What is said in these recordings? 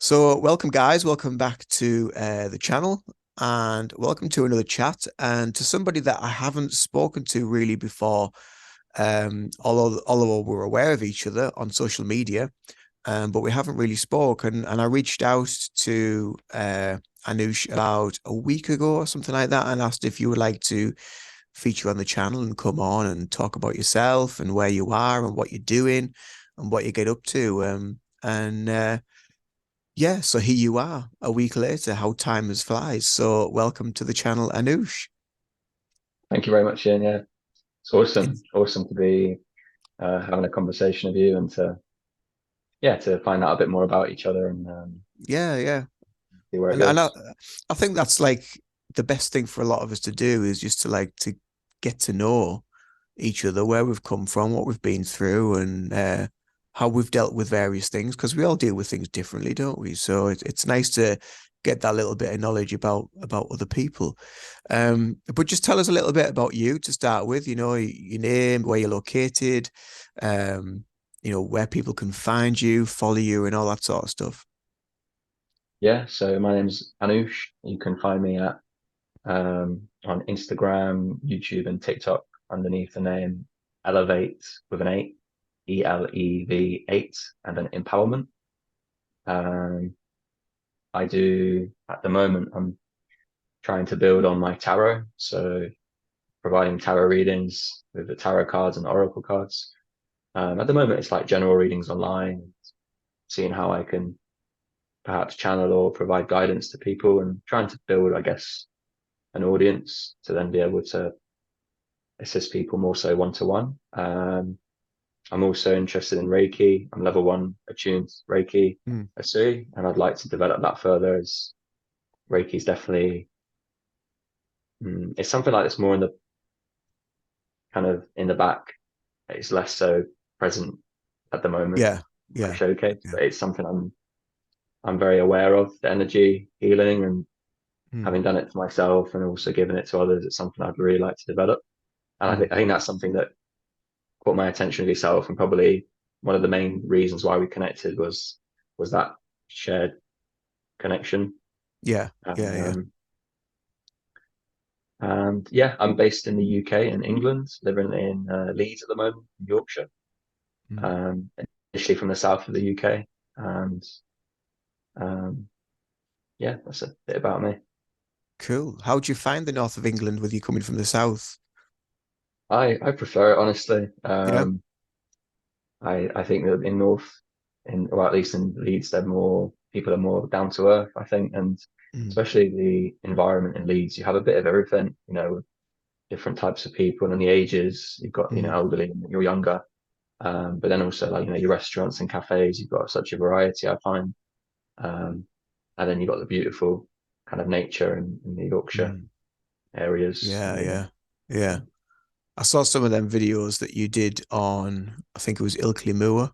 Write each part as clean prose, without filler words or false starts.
So, welcome, guys. Welcome back to the channel, and welcome to another chat. And to somebody that I haven't spoken to really before, although we're aware of each other on social media, but we haven't really spoken. And I reached out to Anoush about a week ago or something like that, and asked if you would like to feature on the channel and come on and talk about yourself and where you are and what you're doing and what you get up to. And Yeah, so here you are a week later. How time has flies. So welcome to the channel, Anoush. Thank you very much, Ian. Yeah, it's It- awesome to be having a conversation with you and to find out a bit more about each other and yeah, yeah. see where it And goes. I think that's like the best thing for a lot of us to do is just to get to know each other, where we've come from, what we've been through, and how we've dealt with various things, because we all deal with things differently, don't we? So it's nice to get that little bit of knowledge about other people. But just tell us a little bit about you to start with, your name, where you're located, um, where people can find you, follow you, and all that sort of stuff. Yeah, so my name's Anoush. You can find me at on Instagram, YouTube, and TikTok underneath the name Elevate with an eight, ELEV8, and then Empowerment. Um, I do at the moment. I'm trying to build on my tarot, so providing tarot readings with the tarot cards and oracle cards. At the moment, it's like general readings online, seeing how I can perhaps channel or provide guidance to people and trying to build, I guess, an audience to then be able to assist people more so one to one. I'm also interested in Reiki. I'm level one attuned Reiki Mm. Asui, and I'd like to develop that further as Reiki is definitely, it's something like this more in the kind of in the back. It's less so present at the moment, Yeah, my yeah, showcase, yeah. but it's something I'm very aware of the energy healing and Mm. having done it for myself and also giving it to others. It's something I'd really like to develop. And Mm. I think that's something that caught my attention of yourself and probably one of the main reasons why we connected was that shared connection. Yeah, yeah, yeah. Um, and yeah, I'm based in the UK and England, living in Leeds at the moment, in Yorkshire. Mm. Um, Initially from the south of the UK, and um, yeah, that's a bit about me. Cool. How do you find the north of England with you coming from the south? I prefer it honestly. Yeah. I think that in North, or at least in Leeds, they're more people are more down to earth, I think, and Mm. especially the environment in Leeds, you have a bit of everything, with different types of people and the ages. You've got, Mm. elderly, and you're younger, but then also like your restaurants and cafes, you've got such a variety, I find, um, and then you've got the beautiful kind of nature in the Yorkshire Mm. areas. Yeah, yeah, yeah. I saw some of them videos that you did on, I think it was Ilkley Moor,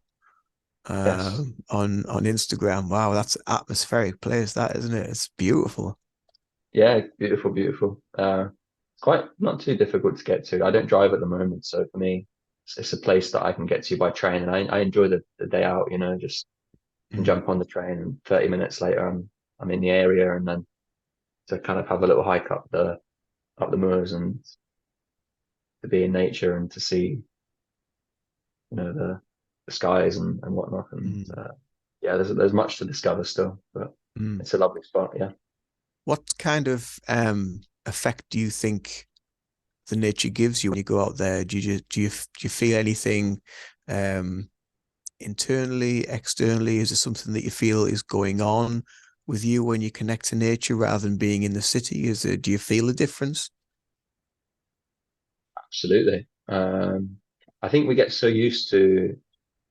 Yes, on Instagram. Wow, that's an atmospheric place, that isn't it? It's beautiful. yeah, beautiful, beautiful. It's quite not too difficult to get to. I don't drive at the moment, so for me, it's a place that I can get to by train, and I enjoy the day out. Just can Mm. jump on the train, and 30 minutes later, I'm in the area, and then to kind of have a little hike up the moors and to be in nature and to see, the skies and whatnot. And Mm. yeah, there's much to discover still, but Mm. it's a lovely spot. Yeah. What kind of effect do you think the nature gives you when you go out there? Do you feel anything um internally, externally? Is there something that you feel is going on with you when you connect to nature rather than being in the city? Do you feel a difference? Absolutely. I think we get so used to,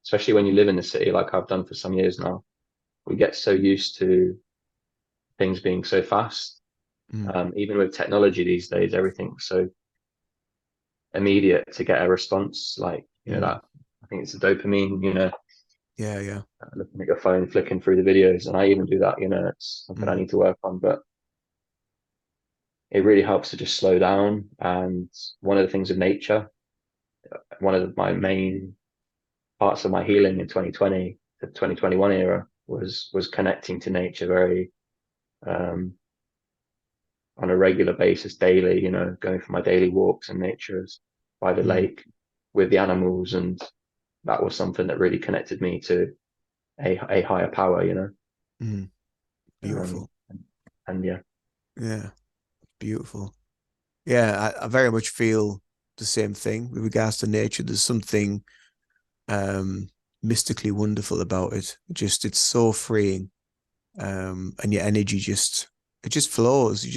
especially when you live in the city, like I've done for some years now, we get so used to things being so fast. Mm. Even with technology these days, everything's so immediate to get a response. Like, Mm. that I think it's a dopamine, Yeah, yeah. looking at your phone, flicking through the videos. And I even do that, it's something I Mm. need to work on, but it really helps to just slow down. And one of the things of nature, one of my main parts of my healing in 2020 to 2021 era was connecting to nature very um, on a regular basis, daily. You know, going for my daily walks in nature by the mm, lake with the animals, and that was something that really connected me to a higher power. You know, mm. um, Beautiful. and yeah, Yeah, beautiful. Yeah, I very much feel the same thing with regards to nature. There's something um mystically wonderful about it. Just it's so freeing. And your energy just it just flows. You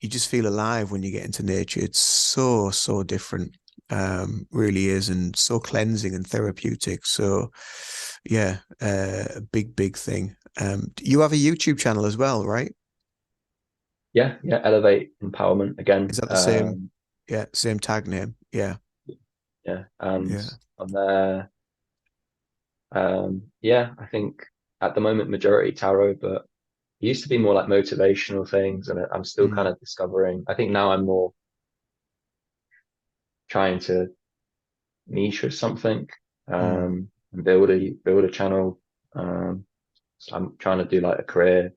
just feel alive when you get into nature. It's so, so different. Really is, and so cleansing and therapeutic. So yeah, a big, big thing. You have a YouTube channel as well, right? yeah. Elevate empowerment Is again. that the same? Yeah, same tag name. Yeah, Yeah, and yeah. on there, yeah, I think at the moment majority tarot, but it used to be more like motivational things, and I'm still kind Mm, of discovering. I think now I'm more trying to niche or something, mm, and build a channel. So I'm trying to do like a career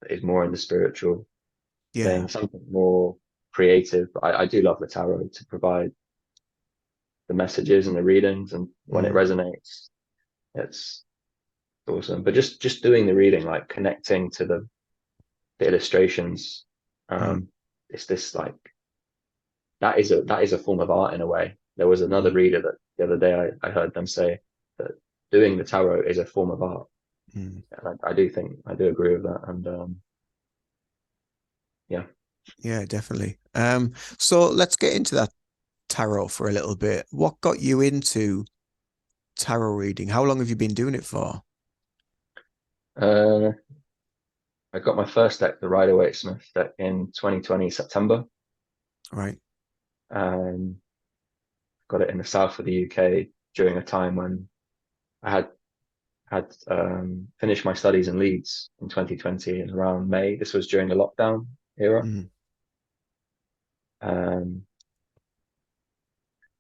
that is more in the spiritual yeah. thing, something more creative. I do love the tarot to provide the messages and the readings, and when it Mm, resonates, it's awesome. But just doing the reading, like connecting to the illustrations, mm, um, it's this like that is a form of art in a way. There was another mm, reader that the other day I heard them say that doing the tarot is a form of art, mm. and I do agree with that. And yeah, Yeah, definitely. So let's get into that tarot for a little bit. What got you into tarot reading? How long have you been doing it for? uh, I got my first deck, the Rider-Waite-Smith deck, in 2020 September. Right. Um, got it in the south of the UK during a time when I had finished my studies in Leeds in 2020 and around May. This was during the lockdown era, Mm. um,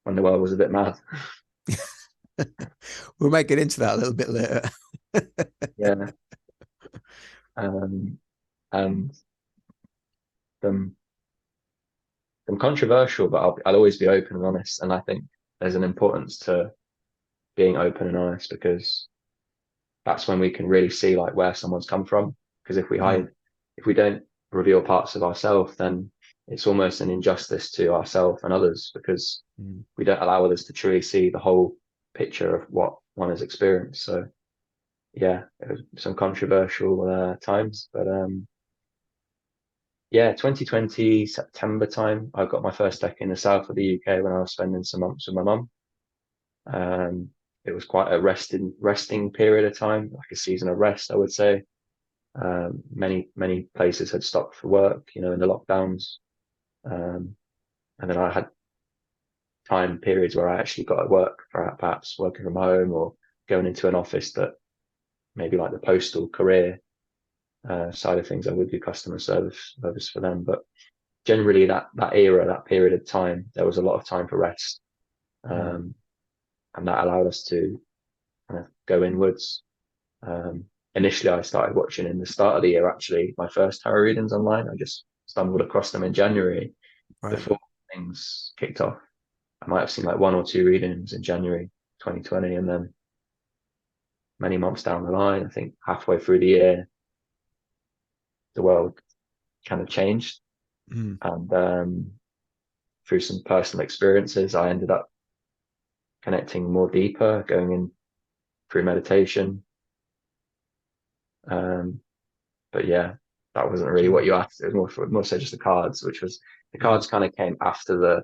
when the world was a bit mad. We might get into that a little bit later. Yeah, and them them controversial, but I'll always be open and honest. And I think there's an importance to being open and honest because that's when we can really see like where someone's come from. Because Mm, if we don't reveal parts of ourselves, then it's almost an injustice to ourselves and others because mm, we don't allow others to truly see the whole picture of what one has experienced. So yeah, it was some controversial times, but yeah, 2020 September time, I got my first deck in the south of the UK when I was spending some months with my mum. Um, it was quite a resting period of time, like a season of rest, I would say. Many places had stopped for work, you know, in the lockdowns. Um, and then I had time periods where I actually got to work, perhaps working from home or going into an office that maybe like the postal career side of things, I would do customer service for them. But generally, that era, that period of time, there was a lot of time for rest, mm. um, and that allowed us to kind of go inwards. Um, Initially, I started watching in the start of the year. Actually, my first tarot readings online. I just stumbled across them in January Right. before things kicked off. I might have seen like one or two readings in January 2020, and then many months down the line, I think halfway through the year, the world kind of changed, Mm, and through some personal experiences, I ended up connecting more deeper, going in through meditation. Um, but yeah, that wasn't really what mm, you asked. It was more so just the cards, which was the mm. cards kind of came after the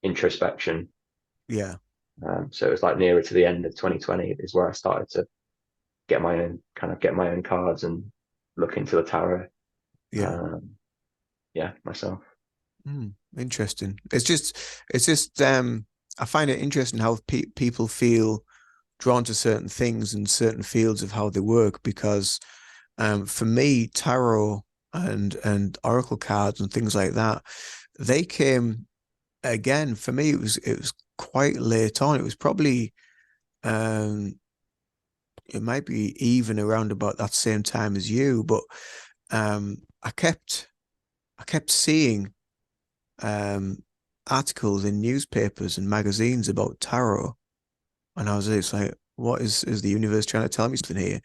introspection. Yeah. So it was like nearer to the end of 2020 is where I started to get my own cards and look into the tarot. Yeah. Um, yeah, myself. Interesting. It's just, I find it interesting how people feel drawn to certain things and certain fields of how they work because, for me, tarot and oracle cards and things like that, they came again, for me, it was quite late on. It was probably, um, it might be even around about that same time as you, but I kept seeing um articles in newspapers and magazines about tarot, and I was just like, what is the universe trying to tell me something here?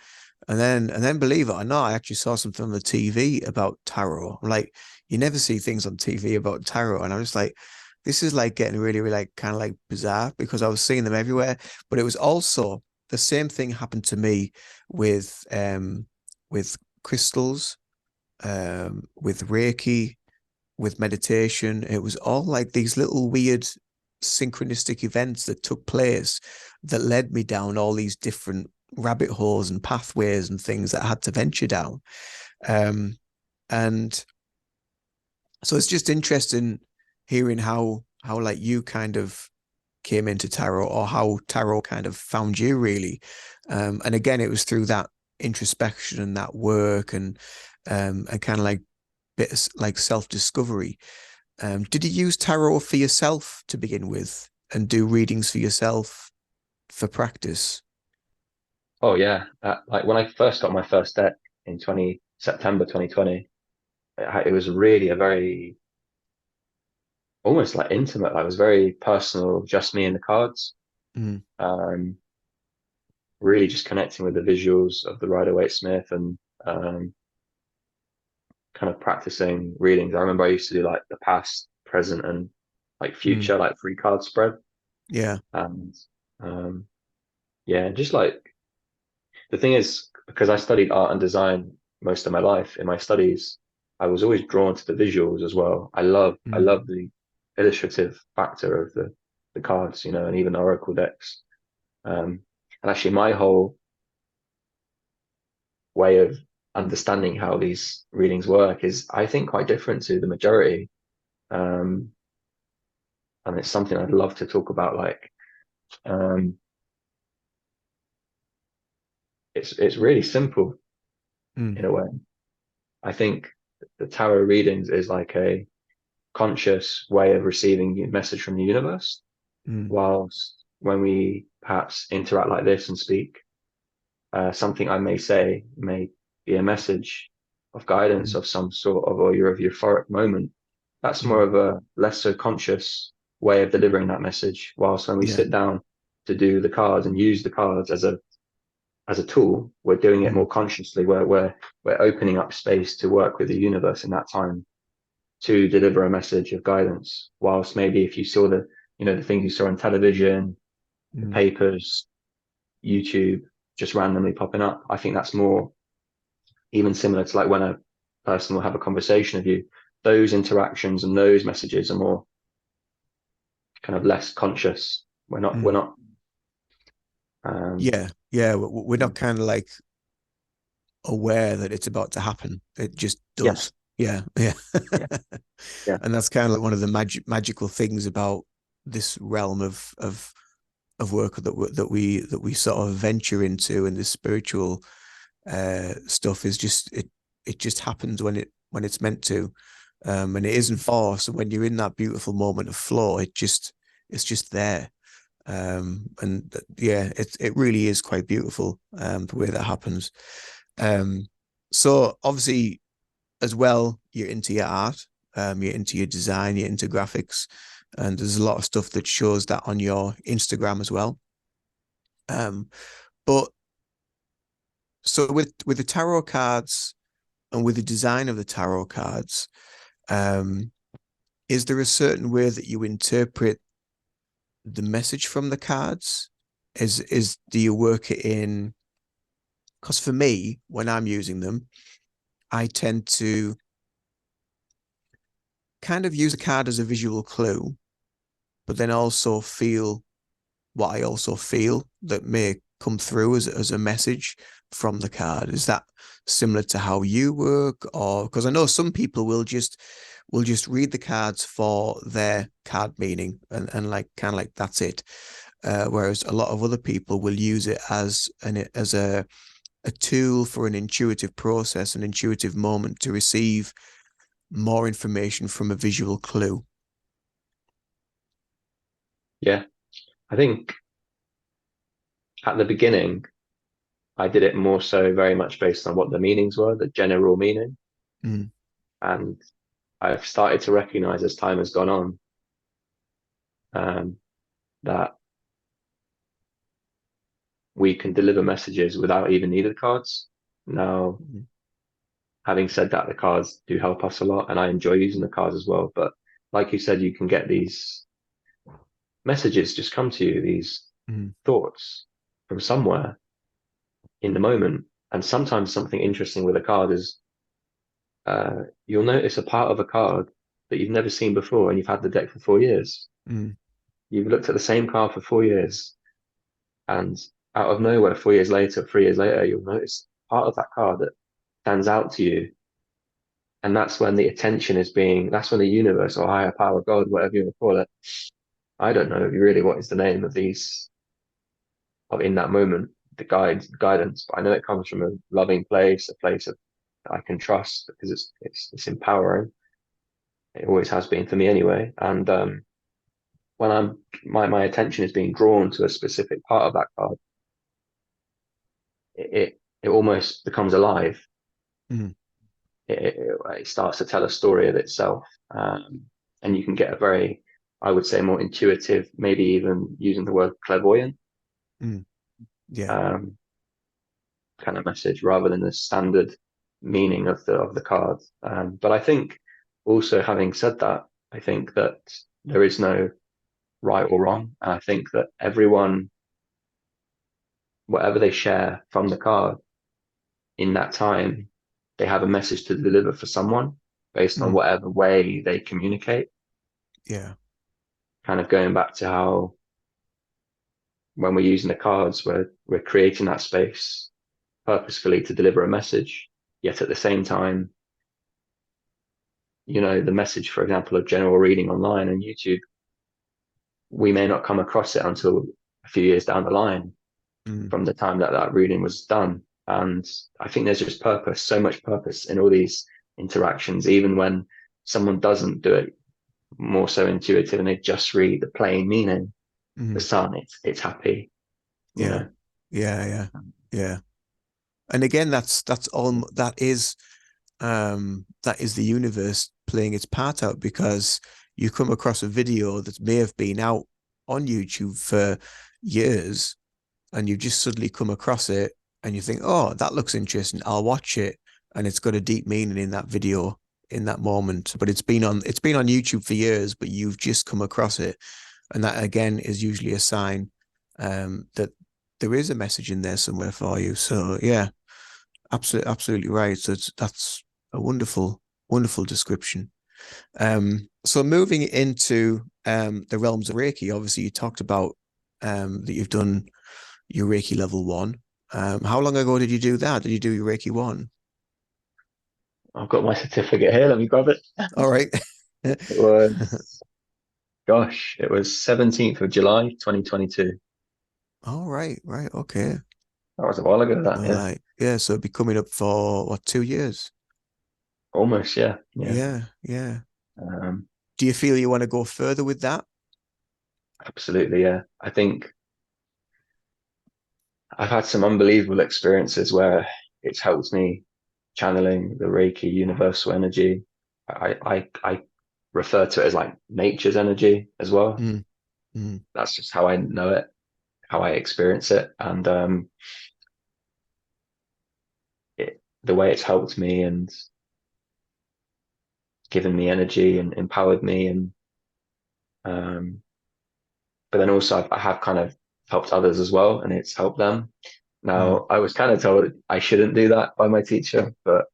And then believe it or not, I actually saw something on the TV about tarot. I'm like, you never see things on TV about tarot. And I was like, this is like getting really, really like kind of like bizarre because I was seeing them everywhere. But it was also the same thing happened to me with crystals, with Reiki, with meditation. It was all like these little weird synchronistic events that took place that led me down all these different rabbit holes and pathways and things that I had to venture down. Um, and so it's just interesting hearing how like you kind of came into tarot or how tarot kind of found you really. And again, it was through that introspection and that work and kind of like bit like self-discovery. Did you use tarot for yourself to begin with and do readings for yourself for practice? Oh yeah, like when I first got my first deck in 20 September 2020, it was really a very almost like intimate. Like, it was very personal, just me and the cards. Mm, Um, really just connecting with the visuals of the Rider-Waite-Smith and um, kind of practicing readings. I remember I used to do like the past, present, and like mm, future, like three card spread. yeah. And um, yeah, just like the thing is, because I studied art and design most of my life in my studies, I was always drawn to the visuals as well. I Mm, love the illustrative factor of the cards, and even oracle decks. And actually, my whole way of understanding how these readings work is, I think, quite different to the majority. Um, and it's something I'd love to talk about. Like, um, it's really simple mm, in a way. I think the tarot readings is like a conscious way of receiving a message from the universe, mm, whilst when we perhaps interact like this and speak, something I may say may be a message of guidance mm, of some sort of, or your of euphoric moment. That's more mm, of a less so conscious way of delivering that message. Whilst when we yeah. sit down to do the cards and use the cards as a tool, we're doing it Mm, more consciously, where we're opening up space to work with the universe in that time to deliver a message of guidance. Whilst maybe if you saw the things you saw on television, the mm, papers, YouTube, just randomly popping up, I think that's more even similar to like when a person will have a conversation with you. Those interactions and those messages are more kind of less conscious. We're mm. not, um, Yeah, yeah. We're not kind of like aware that it's about to happen. It just yes, does. Yeah, yeah. yeah, yeah, And that's kind of like one of the magical things about this realm of work that we sort of venture into, and this spiritual stuff is just it just happens when it's meant to, and it isn't forced. And when you're in that beautiful moment of flow, it's just there. And yeah, it really is quite beautiful, the way that happens. Um, so obviously as well, you're into your art, you're into your design, you're into graphics, and there's a lot of stuff that shows that on your Instagram as well. But so with the tarot cards and with the design of the tarot cards, um, is there a certain way that you interpret the message from the cards? Is do you work it in? Because for me, when I'm using them, I tend to kind of use a card as a visual clue, but then also feel what I also feel that may come through as a message from the card. Is that similar to how you work? Or because I know some people will just read the cards for their card meaning and like kind of like that's it. Whereas a lot of other people will use it as a tool for an intuitive process, an intuitive moment to receive more information from a visual clue. yeah. I think at the beginning, I did it more so very much based on what the meanings were, the general meaning. Mm, And I've started to recognize as time has gone on, that we can deliver messages without even needed cards. Now, mm, having said that, the cards do help us a lot, and I enjoy using the cards as well. But like you said, you can get these messages just come to you, these mm, thoughts from somewhere in the moment. And sometimes something interesting with a card is you'll notice a part of a card that you've never seen before, and you've had the deck for 4 years. mm, You've looked at the same card for 4 years, and out of nowhere, 4 years later, 3 years later, you'll notice part of that card that stands out to you. And that's when the attention is being, that's when the universe or higher power, God, whatever you want to call it. I don't know really what is the name of these, of in that moment, the guidance, but I know it comes from a loving place, a place of that I can trust because it's empowering. It always has been for me anyway. And when my attention is being drawn to a specific part of that card, it almost becomes alive. mm. It starts to tell a story of itself. And you can get a very, I would say, more intuitive, maybe even using the word clairvoyant, Mm. Yeah. um, kind of message rather than the standard meaning of the card. But I think also having said that, I think that there is no right or wrong. And I think that everyone, whatever they share from the card in that time, they have a message to deliver for someone based on Mm. whatever way they communicate. Yeah. Kind of going back to how when we're using the cards, we're creating that space purposefully to deliver a message. Yet at the same time, the message, for example, of general reading online and YouTube, we may not come across it until a few years down the line Mm. from the time that that reading was done. And I think there's just purpose, so much purpose in all these interactions, even when someone doesn't do it more so intuitive and they just read the plain meaning, the Mm. sun, it's happy, you Yeah. know. Yeah. Yeah. Yeah. And again, that's all that is the universe playing its part out because you come across a video that may have been out on YouTube for years and you just suddenly come across it and you think, oh, that looks interesting. I'll watch it. And it's got a deep meaning in that video in that moment. But it's been on YouTube for years, but you've just come across it. And that again is usually a sign that there is a message in there somewhere for you. So yeah, absolutely right. So that's a wonderful, wonderful description. So moving into the realms of Reiki, obviously you talked about that you've done your Reiki level one. How long ago did you do that? Did you do your Reiki one? I've got my certificate here. Let me grab it. All right. It was, gosh, it was 17th of July, 2022. All right, right, okay. That was a while ago, that, So yeah. like, yeah, so it'll be coming up for what, 2 years? Almost, yeah. Yeah. Yeah, yeah. Um, Do you feel you want to go further with that? Absolutely, yeah. I think I've had some unbelievable experiences where it's helped me channeling the Reiki universal energy. I refer to it as like nature's energy as well. Mm, mm, That's just how I know it, how I experience it, and the way it's helped me and given me energy and empowered me, and um, but then also I have kind of helped others as well, and it's helped them. mm, Now, I was kind of told I shouldn't do that by my teacher, but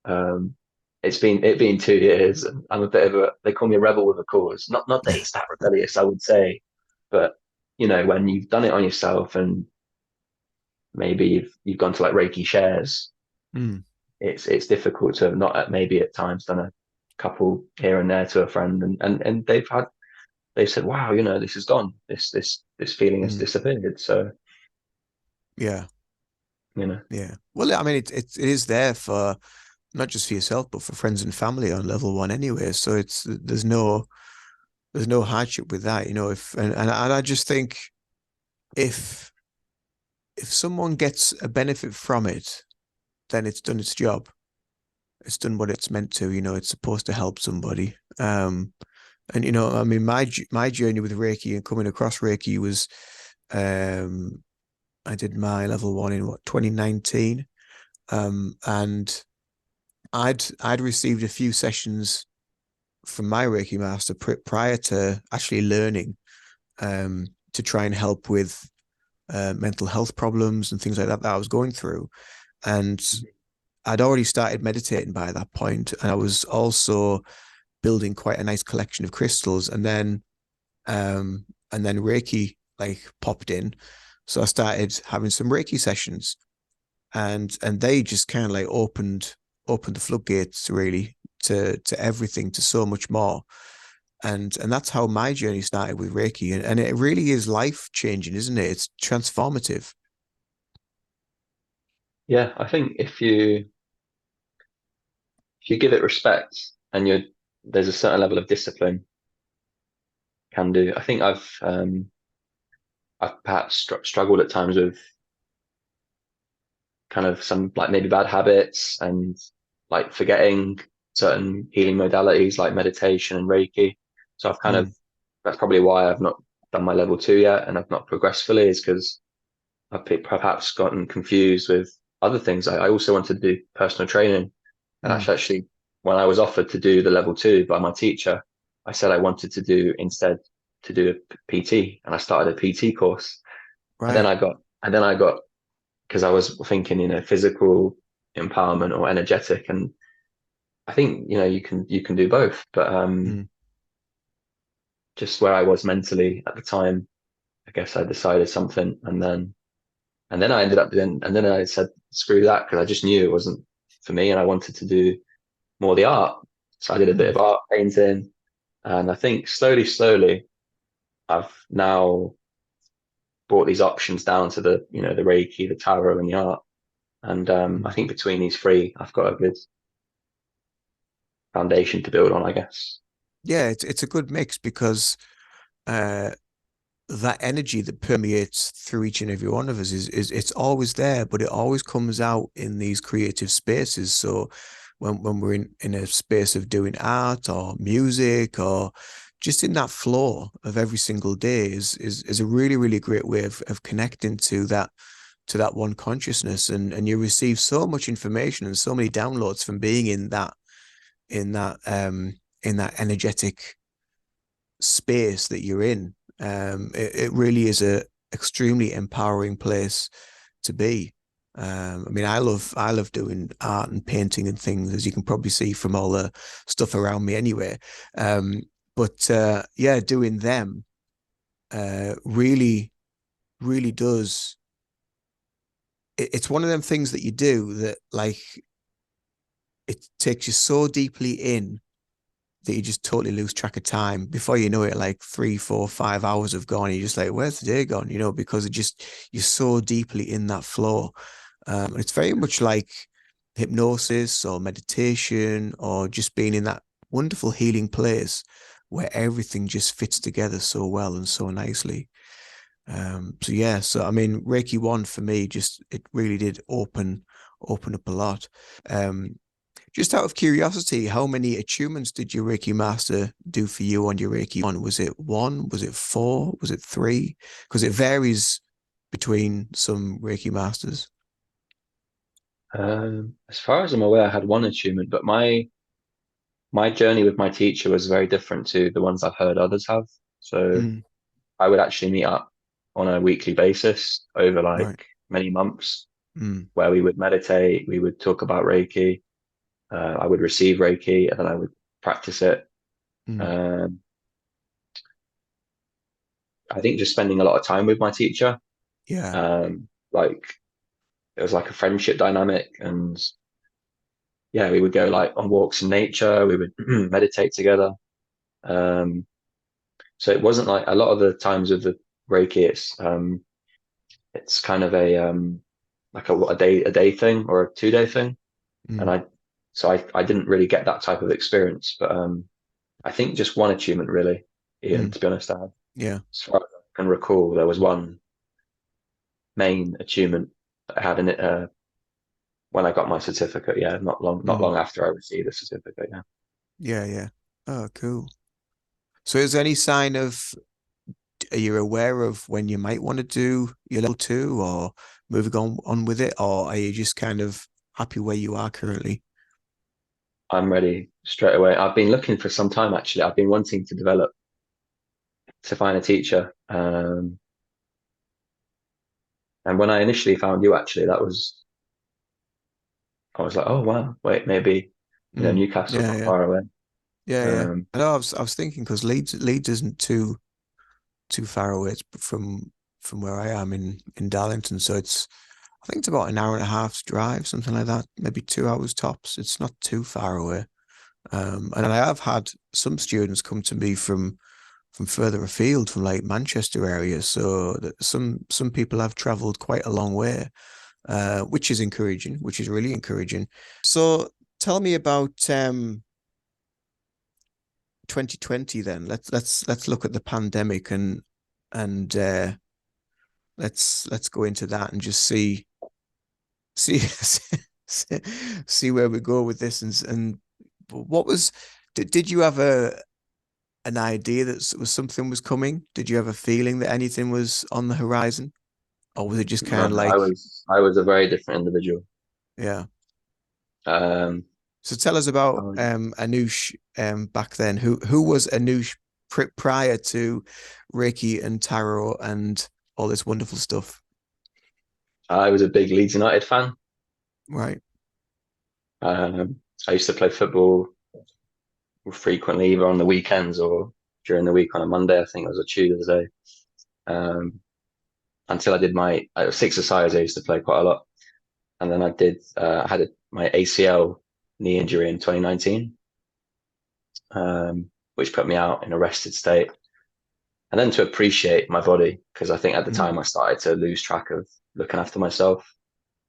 um, it's been 2 years, and I'm a bit of a, they call me a rebel with a cause. Not that it's that rebellious, I would say, but when you've done it on yourself, and maybe you've gone to like Reiki shares, mm, it's difficult to have not maybe at times done a couple here and there to a friend, and they've said, wow, this is gone, this feeling has mm. disappeared. So Yeah, you know. yeah. Well, I mean, it is there for not just for yourself, but for friends and family on level one anyway. So there's no hardship with that, if and I just think if if someone gets a benefit from it, then it's done its job. It's done what it's meant to. It's supposed to help somebody. And I mean, my journey with Reiki and coming across Reiki was, um, I did my level one in 2019, and I'd received a few sessions from my Reiki master prior to actually learning, to try and help with mental health problems and things like that I was going through. And I'd already started meditating by that point, and I was also building quite a nice collection of crystals. And then Reiki like popped in, so I started having some Reiki sessions, and they just kind of like opened the floodgates really to everything, to so much more. And that's how my journey started with Reiki, and it really is life changing, isn't it? It's transformative. Yeah, I think if you give it respect and there's a certain level of discipline can do. I think I've perhaps struggled at times with kind of some like maybe bad habits and like forgetting certain healing modalities like meditation and Reiki. So I've kind of Mm, that's probably why I've not done my level two yet and I've not progressed fully is because perhaps gotten confused with other things. I also wanted to do personal training, and mm, actually, when I was offered to do the level two by my teacher, I said I wanted to do instead to do a PT, and I started a PT course. And then right. I got, and then I got because I was thinking, physical empowerment or energetic, and I think you can do both, but Mm, just where I was mentally at the time, I guess I decided something, and then I ended up doing, and then I said, screw that, because I just knew it wasn't for me and I wanted to do more of the art. So I did a bit mm, of art painting. And I think slowly, slowly, I've now brought these options down to the Reiki, the tarot, and the art. And I mm. think between these three, I've got a good foundation to build on, I guess. Yeah, it's a good mix because uh that energy that permeates through each and every one of us is it's always there, but it always comes out in these creative spaces. So when we're in a space of doing art or music or just in that flow of every single day is a really, really great way of connecting to that one consciousness, and you receive so much information and so many downloads from being in that in that energetic space that you're in. It really is a extremely empowering place to be. I mean, I love doing art and painting and things, as you can probably see from all the stuff around me anyway. Um, but yeah, doing them really, really does. It's one of them things that you do that like it takes you so deeply in that you just totally lose track of time. Before you know it, like 3, 4, 5 hours have gone. And you're just like, where's the day gone? Because you're so deeply in that flow. And it's very much like hypnosis or meditation or just being in that wonderful healing place where everything just fits together so well and so nicely. So yeah, so I mean, Reiki one for me, just it really did open up a lot. Um, just out of curiosity, how many attunements did your Reiki master do for you on your Reiki one? Was it one? Was it four? Was it three? Because it varies between some Reiki masters. As far as I'm aware, I had one achievement, but my journey with my teacher was very different to the ones I've heard others have. So Mm, I would actually meet up on a weekly basis over right. like many months, Mm, where we would meditate, we would talk about Reiki, I would receive Reiki, and then I would practice it. mm, Um, I think just spending a lot of time with my teacher, yeah. like it was like a friendship dynamic, and yeah, we would go like on walks in nature, we would meditate together. Um, so it wasn't like a lot of the times with the Reiki, it's kind of like a day thing or a 2 day thing, and Mm, I didn't really get that type of experience, but I think just one achievement really, Ian. mm, To be honest, I had, yeah. as far as I can recall, there was one. main achievement that I had in it when I got my certificate. Yeah, not Mm. long after I received the certificate. Yeah, Yeah, yeah. Oh, cool. So is there any sign of, are you aware of when you might want to do your level two or moving on with it, or are you just kind of happy where you are currently? I'm ready straight away. I've been looking for some time actually. I've been wanting to develop to find a teacher. And when I initially found you, actually, I was like, oh wow, wait, maybe Mm. Newcastle's Yeah, not yeah. far away. Yeah, yeah. Um, I know I was thinking because Leeds isn't too far away. It's from where I am in Darlington, so I think it's about an hour and a half's drive, something like that, maybe 2 hours tops. It's not too far away. And I have had some students come to me from further afield, from like Manchester area. So that some people have travelled quite a long way, which is encouraging, which is really encouraging. So tell me about 2020 then. Let's look at the pandemic and let's go into that and just see see where we go with this and what was did you have an idea that was something was coming? Did you have a feeling that anything was on the horizon, or was it just kind no, of like, I was a very different individual. yeah? Um, So tell us I about was, Anoush back then. Who was Anoush prior to Reiki and tarot and all this wonderful stuff? I was a big Leeds United fan. Right. I used to play football frequently, either on the weekends or during the week on a Monday. I think it was a Tuesday. Um, until I did my six aside, I used to play quite a lot, and then I had my ACL knee injury in 2019, which put me out in a rested state. And then to appreciate my body, because I think at the Mm, time I started to lose track of looking after myself.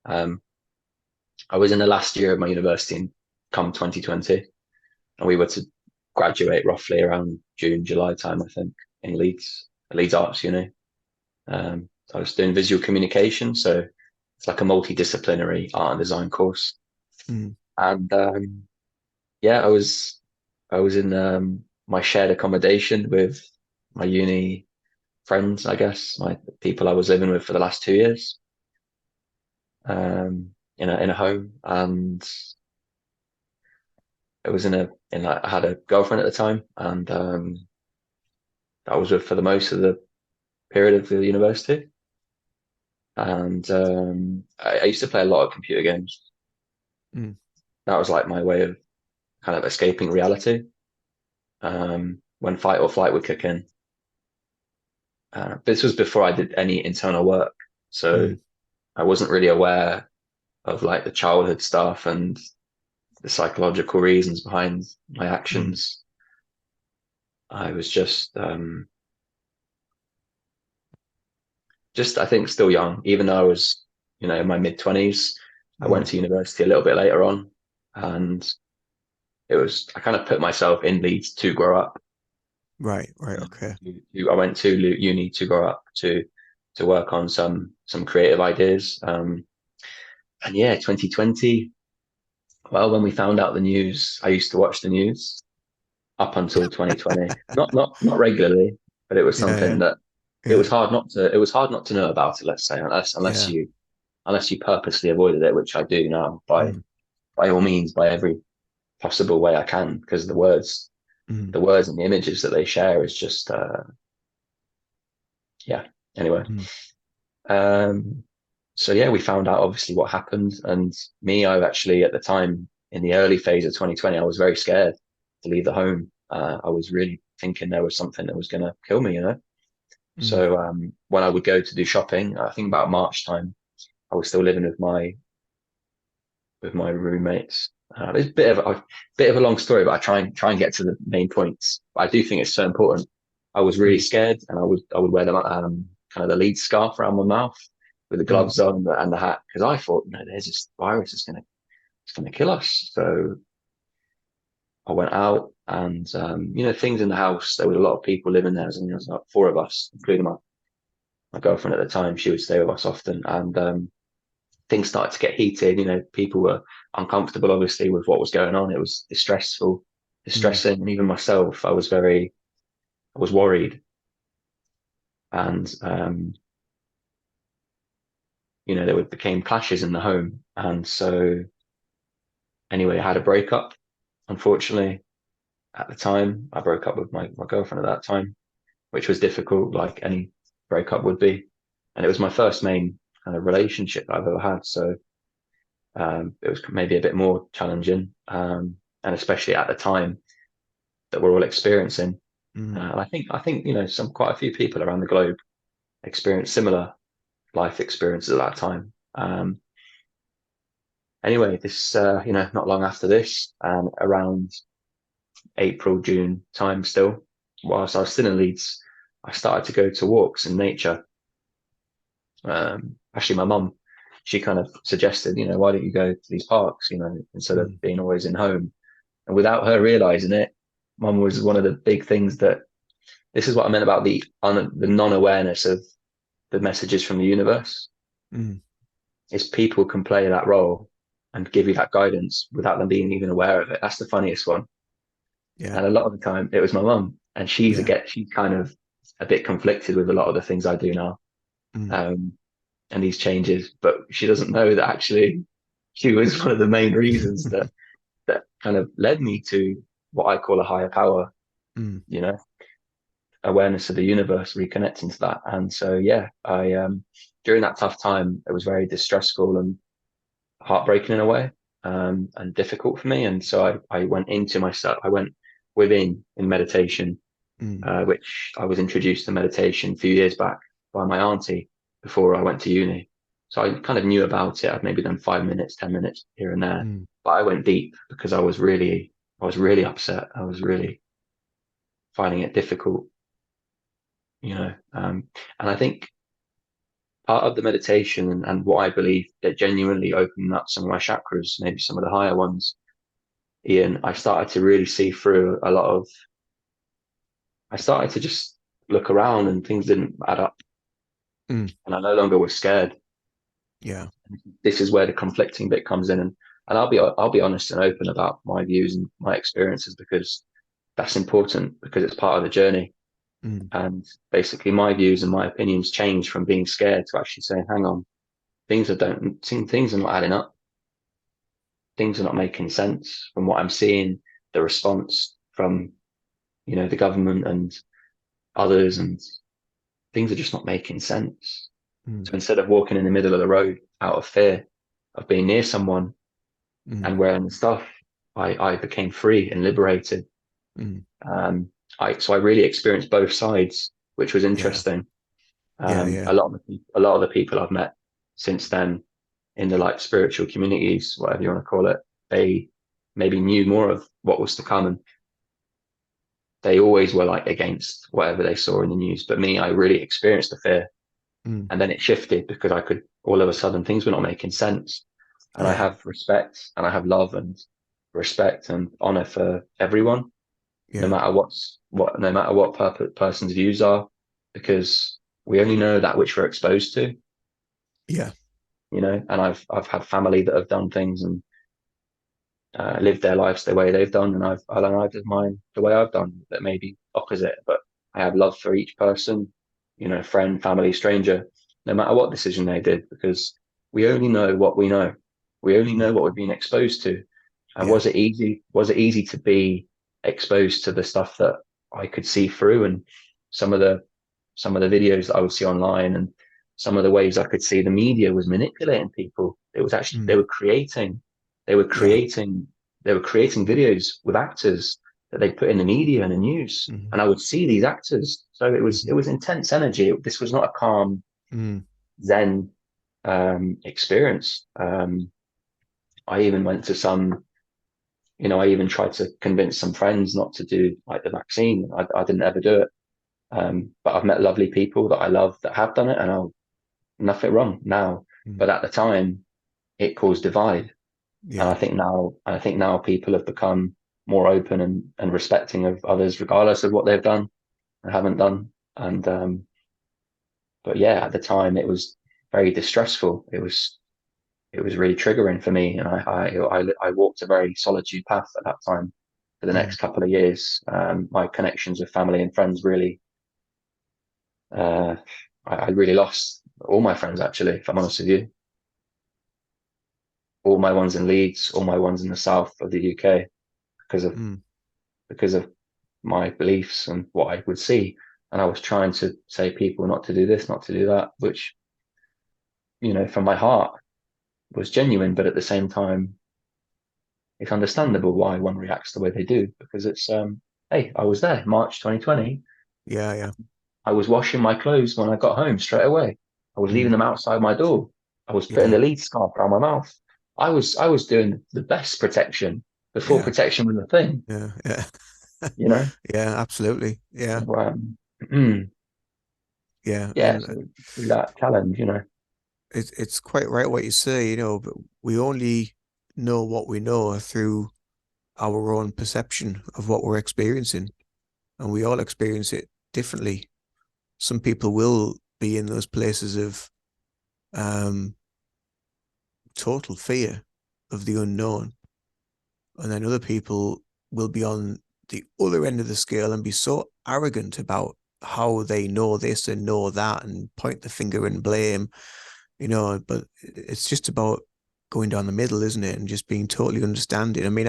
Um, I was in the last year of my university in come 2020, and we were to graduate roughly around June, July time, I think, in Leeds Arts Uni. So I was doing visual communication, so it's like a multidisciplinary art and design course. mm, And yeah, I was in my shared accommodation with my uni friends, I guess, my people I was living with for the last 2 years, in a home, and it was in like I had a girlfriend at the time, and that was with for the most of the period of the university. And I used to play a lot of computer games. mm, That was like my way of kind of escaping reality. When fight or flight would kick in. This was before I did any internal work, so mm, I wasn't really aware of like the childhood stuff and the psychological reasons behind my mm, actions. I was just I think still young, even though I was, in my mid 20s. I went mm. to university a little bit later on, and I kind of put myself in Leeds to grow up. Right, right, okay. I went to uni to grow up to work on some creative ideas. And yeah, 2020. Well, when we found out the news, I used to watch the news up until 2020. Not regularly, but it was Yeah, something yeah, that yeah, it was hard not to know about it, let's say, yeah. unless you purposely avoided it, which I do now Mm, by all means, by every possible way I can, because mm, the words and the images that they share is just yeah. Anyway, mm, um, so yeah, we found out obviously what happened, and me, I actually at the time in the early phase of 2020, I was very scared to leave the home. I was really thinking there was something that was going to kill me. mm, So when I would go to do shopping, I think about March time, I was still living with my roommates. It's a bit of a long story, but I try and get to the main points. I do think it's so important. I was really mm, scared, and I would wear the kind of the lead scarf around my mouth with the mm, gloves on and the hat, because I thought, there's this virus is gonna kill us. So I went out, and things in the house. There was a lot of people living there, and there was like four of us, including my girlfriend at the time, she would stay with us often, and things started to get heated. People were uncomfortable, obviously, with what was going on. It was mm, distressing, and even myself, I was worried, and there became clashes in the home, and so anyway, I had a breakup. Unfortunately, at the time, I broke up with my girlfriend at that time, which was difficult, like any breakup would be, and it was my first main kind of relationship that I've ever had. So it was maybe a bit more challenging, and especially at the time that we're all experiencing. mm, And I think quite a few people around the globe experienced similar life experiences at that time. Anyway, this not long after this, around April, June time still, whilst I was still in Leeds, I started to go to walks in nature. Actually, my mum, she kind of suggested, why don't you go to these parks, instead of mm, being always in home. And without her realizing it, mum was one of the big things that this is what I meant about the non-awareness of the messages from the universe. mm. Is people can play that role and give you that guidance without them being even aware of it. That's the funniest one. Yeah, And a lot of the time, it was my mum, and yeah, she's kind of a bit conflicted with a lot of the things I do now, mm, um, and these changes. But she doesn't know that actually she was one of the main reasons that kind of led me to what I call a higher power. mm, You know, awareness of the universe, reconnecting to that. And so, yeah, I during that tough time, it was very distressful and heartbreaking in a way, and difficult for me. And so I went into myself. I went within in meditation, mm, which I was introduced to meditation a few years back by my auntie before I went to uni. So I kind of knew about it. I'd maybe done 5 minutes, 10 minutes here and there, mm, but I went deep because I was really upset. I was really finding it difficult, you know. And I think part of the meditation and what I believe that genuinely opened up some of my chakras, maybe some of the higher ones, Ian, I started to really see through a lot of, I started to just look around and things didn't add up. mm. And I no longer was scared. Yeah, This is where the conflicting bit comes in. And I'll be honest and open about my views and my experiences because that's important because it's part of the journey. mm, And basically my views and my opinions changed from being scared to actually saying, hang on, things are not adding up. Things are not making sense from what I'm seeing, the response from, the government and others, and things are just not making sense. mm, So instead of walking in the middle of the road out of fear of being near someone mm, and wearing the stuff, I became free and liberated. mm. Um, so I really experienced both sides, which was Yeah, interesting. yeah, yeah, A lot of the people I've met since then in the like spiritual communities, whatever you want to call it, they maybe knew more of what was to come, and they always were like against whatever they saw in the news. But me, I really experienced the fear, mm, and then it shifted because I could all of a sudden things were not making sense, and I yeah, have respect and I have love and respect and honor for everyone, no yeah, matter no matter what person's views are, because we only know that which we're exposed to, yeah, and I've had family that have done things and lived their lives the way they've done, and I've done mine the way I've done that may be opposite, but I have love for each person, friend, family, stranger, no matter what decision they did, because we only know what we know. We only mm, know what we've been exposed to. And yeah, was it easy? Was it easy to be exposed to the stuff that I could see through, and some of the some of the videos that I would see online, and some of the ways I could see the media was manipulating people. It was actually mm, they were yeah, creating they were creating videos with actors that they put in the media and the news, mm, and I would see these actors. So mm, it was intense energy. This was not a calm mm, Zen experience. I even went to some, I even tried to convince some friends not to do like the vaccine. I didn't ever do it. But I've met lovely people that I love that have done it, and nothing wrong now. mm, But at the time, it caused divide. And yeah, I think now people have become more open and respecting of others, regardless of what they've done and haven't done. And but yeah, at the time it was very distressful. It was really triggering for me, and I walked a very solitude path at that time for the Mm, next couple of years. My connections with family and friends really, uh, I really lost all my friends actually, if I'm honest with you. All my ones in Leeds, all my ones in the south of the UK because of mm, because of my beliefs and what I would see. And I was trying to say people not to do this, not to do that, which, from my heart was genuine, but at the same time, it's understandable why one reacts the way they do because hey, I was there, March 2020. yeah, yeah. I was washing my clothes when I got home straight away. I was leaving Mm, them outside my door. I was putting yeah, the lead scarf around my mouth. I was doing the best protection before yeah, protection was a thing, yeah, yeah. you know? Yeah, absolutely. Yeah, So, yeah. yeah, And so through that challenge. it's quite right what you say, but we only know what we know through our own perception of what we're experiencing, and we all experience it differently. Some people will be in those places of um, total fear of the unknown, and then other people will be on the other end of the scale and be so arrogant about how they know this and know that and point the finger and blame, but it's just about going down the middle, isn't it? And just being totally understanding. I mean,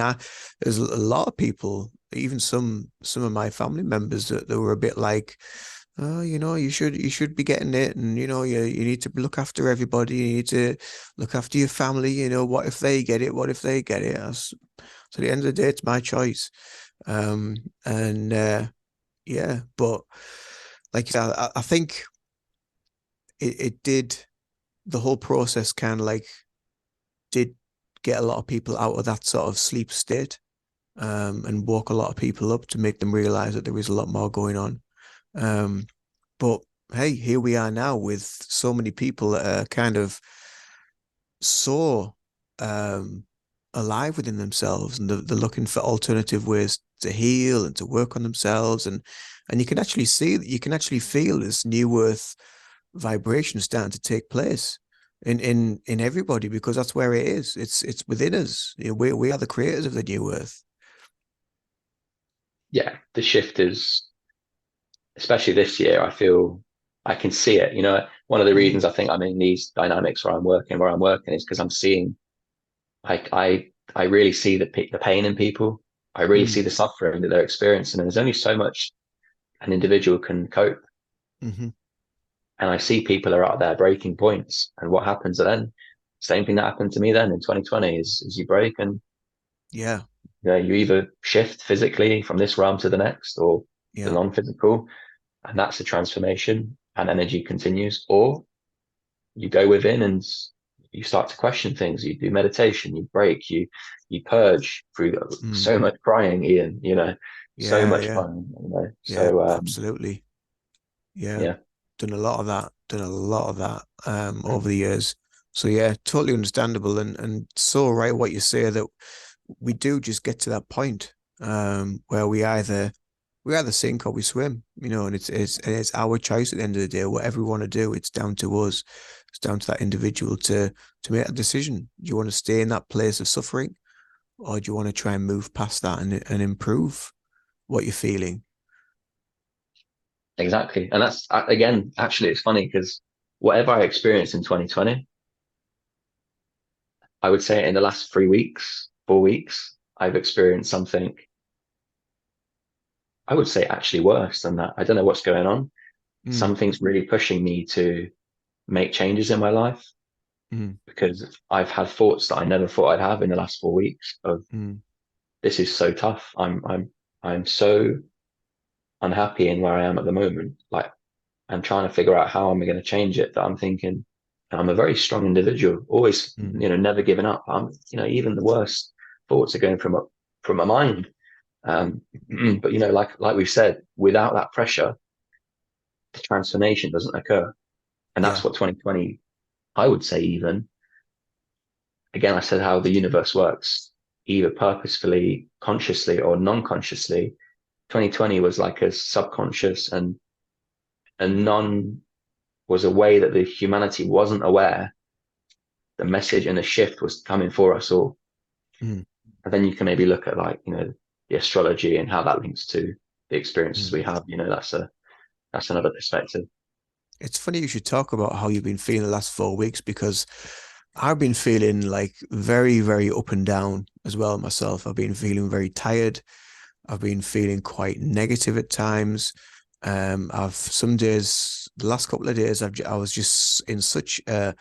there's a lot of people, even some of my family members that were a bit like, oh, you should be getting it, and you need to look after everybody. You need to look after your family. What if they get it? What if they get it? So at the end of the day, it's my choice. Um, and yeah, but like you said, I think it did the whole process kind of like did get a lot of people out of that sort of sleep state, and woke a lot of people up to make them realize that there is a lot more going on. Um, but hey, here we are now with so many people that are kind of so um, alive within themselves, and they're looking for alternative ways to heal and to work on themselves, and you can actually see that you can actually feel this new earth vibration starting to take place in everybody, because that's where it is. It's within us. We are the creators of the new earth. Yeah, the shift is, especially this year, I feel I can see it. One of the Mm, reasons I think I'm in these dynamics where I'm working is because I'm seeing, I really see the pain in people. I really mm, see the suffering that they're experiencing, and there's only so much an individual can cope. mm-hmm. And I see people are out there breaking points, and what happens then? Same thing that happened to me then in 2020 is you break and Yeah, you either shift physically from this realm to the next or the yeah, non-physical, and that's a transformation and energy continues, or you go within and you start to question things. You do meditation, you break, you purge through mm, so much crying, Ian, so yeah, much yeah, crying. yeah, So absolutely. Yeah, yeah. done a lot of that. Done a lot of that over Mm. the years. So yeah, totally understandable, and so right what you say, that we do just get to that point where we either sink or we swim, and it's our choice at the end of the day. Whatever we want to do, it's down to us. It's down to that individual to make a decision. Do you want to stay in that place of suffering, or do you want to try and move past that and improve what you're feeling? Exactly. And that's again, actually, it's funny because whatever I experienced in 2020, I would say in the last 3 weeks, 4 weeks, I've experienced something, I would say actually worse than that. I don't know what's going on. Mm, Something's really pushing me to make changes in my life mm, because I've had thoughts that I never thought I'd have in the last 4 weeks of mm, this is so tough. I'm so unhappy in where I am at the moment. Like I'm trying to figure out how am I going to change it. That I'm thinking, and I'm a very strong individual, always, mm. never giving up. Even the worst thoughts are going from my mind. But like we've said, without that pressure, the transformation doesn't occur, and that's Yeah. what 2020, I would say, even again, I said how the universe works, either purposefully, consciously, or non-consciously. 2020 was like a subconscious and a non was a way that the humanity wasn't aware the message and the shift was coming for us all. mm, And then you can maybe look at like, the astrology and how that links to the experiences mm. we have. That's another perspective. It's funny you should talk about how you've been feeling the last 4 weeks because I've been feeling like very, very up and down as well myself. I've been feeling very tired. I've been feeling quite negative at times. I've some days, the last couple of days, I was just in such a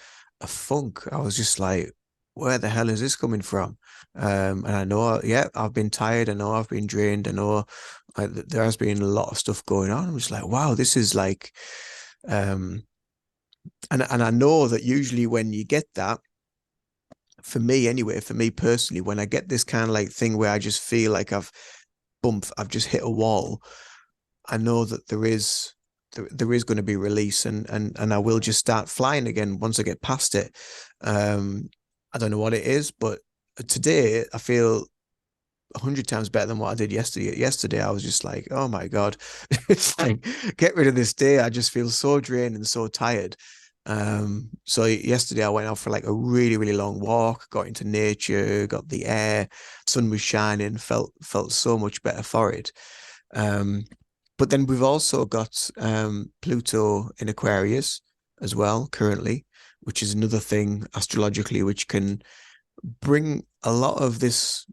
funk. I was just like, where the hell is this coming from? And I know, yeah, I've been tired. I know I've been drained. I know there has been a lot of stuff going on. I'm just like, wow, this is like, um, and I know that usually when you get that, for me anyway, for me personally, when I get this kind of like thing where I just feel like I've just hit a wall. I know that there is going to be release, and I will just start flying again once I get past it. Um, I don't know what it is, but today I feel 100 times better than what I did yesterday. Yesterday, I was just like, oh my God, it's like, get rid of this day. I just feel so drained and so tired. So yesterday I went out for like a really, really long walk, got into nature, got the air, sun was shining, felt so much better for it. Um, but then we've also got Pluto in Aquarius as well currently, which is another thing astrologically which can bring a lot of this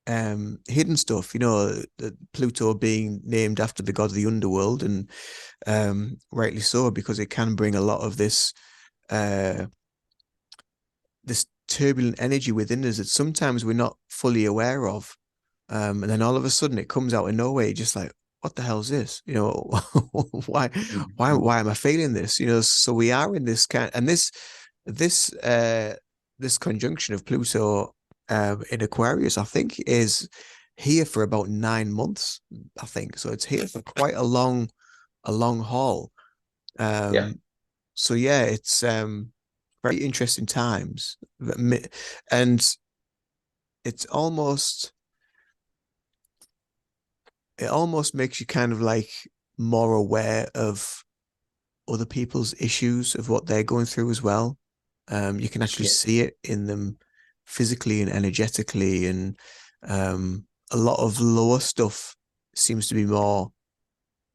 hidden stuff, Pluto being named after the god of the underworld, and rightly so, because it can bring a lot of uh, this turbulent energy within us that sometimes we're not fully aware of. And then all of a sudden it comes out of nowhere, just like, what the hell is this? Why, Mm-hmm. why am I feeling this? So we are in this kind, and this, this conjunction of Pluto, in Aquarius, I think is here for about 9 months. I think so. It's here for quite a long haul. Yeah, Um, so yeah, it's very interesting times, and it's it almost makes you kind of like more aware of other people's issues of what they're going through as well. You can actually yeah, see it in them physically and energetically, and a lot of lower stuff seems to be more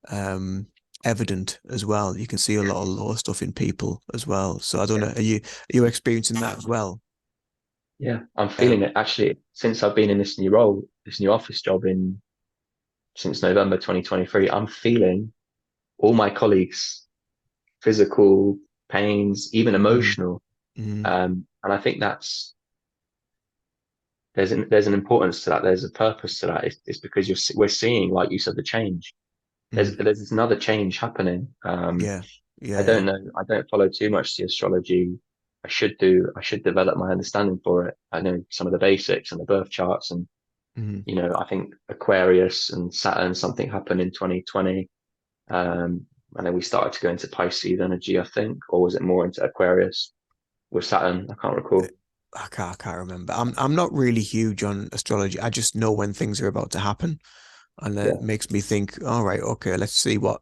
um, evident as well. You can see a lot of lower stuff in people as well. So I don't yeah, know, are you experiencing that as well? yeah. I'm Yeah. feeling it actually since I've been in this new role, this new office job in since November 2023. I'm feeling all my colleagues' physical pains, even Mm, emotional. mm, And I think there's an importance to that. There's a purpose to that. It's because we're seeing, like you said, the change. mm. There's another change happening. Yeah, I yeah, don't yeah. know. I don't follow too much the astrology. I should do. I should develop my understanding for it. I know some of the basics and the birth charts, and Mm. I think Aquarius and Saturn, something happened in 2020. And then we started to go into Pisces energy, I think, or was it more into Aquarius with Saturn? I can't recall. I can't remember. I'm not really huge on astrology. I just know when things are about to happen, and Yeah, it makes me think, all right, okay, let's see what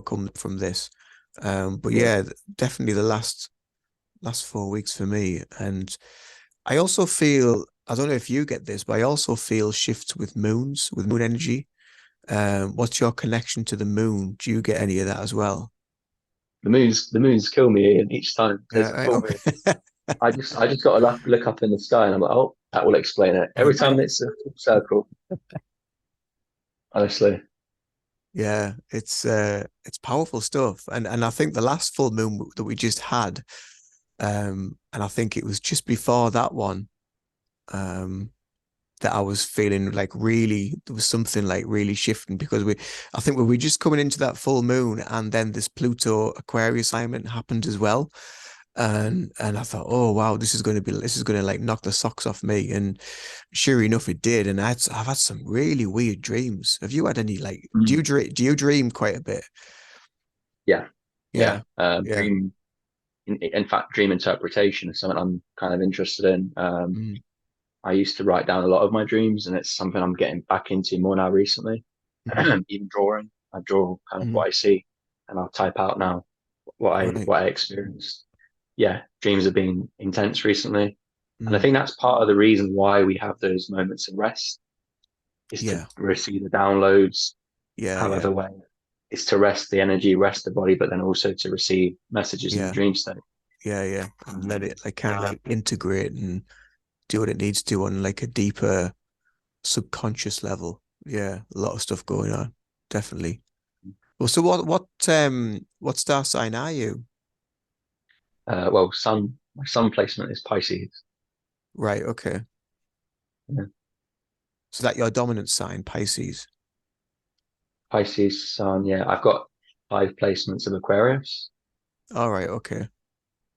comes from this. But yeah. yeah, definitely the last 4 weeks for me. And I also feel, I don't know if you get this, but I also feel shifts with moon energy. What's your connection to the moon? Do you get any of that as well? The moons kill me, and each time Yeah, there's a right, full moon, okay. I just got to look up in the sky, and I'm like, oh, that will explain it. Every time it's a full circle, honestly. Yeah, it's powerful stuff. And I think the last full moon that we just had, and I think it was just before that one, um, that I was feeling like really there was something like really shifting because I think we were just coming into that full moon, and then this Pluto Aquarius alignment happened as well. And I thought, oh wow, this is going to like knock the socks off me. And sure enough, it did. And I've had some really weird dreams. Have you had any like Mm. do you dream quite a bit? Yeah, yeah. Yeah, yeah. In fact, dream interpretation is something I'm kind of interested in. Mm, I used to write down a lot of my dreams, and it's something I'm getting back into more now recently. mm, Even drawing, I draw kind of mm, what I see, and I'll type out now. Right. what I experienced. Yeah, dreams have been intense recently, and I Mm. think that's part of the reason why we have those moments of rest is to Yeah. receive the downloads, Yeah. Yeah. however way, is to rest the energy, rest the body, but then also to receive messages in the Yeah. dream state. Yeah. Yeah. And let it like kind of like integrate and do what it needs to on like a deeper subconscious level. Yeah. A lot of stuff going on. Definitely. Well, so what star sign are you? Well, my sun placement is Pisces. Right. Okay. Yeah. So that your dominant sign, Pisces. Pisces sun, yeah. I've got 5 placements of Aquarius. All right. Okay.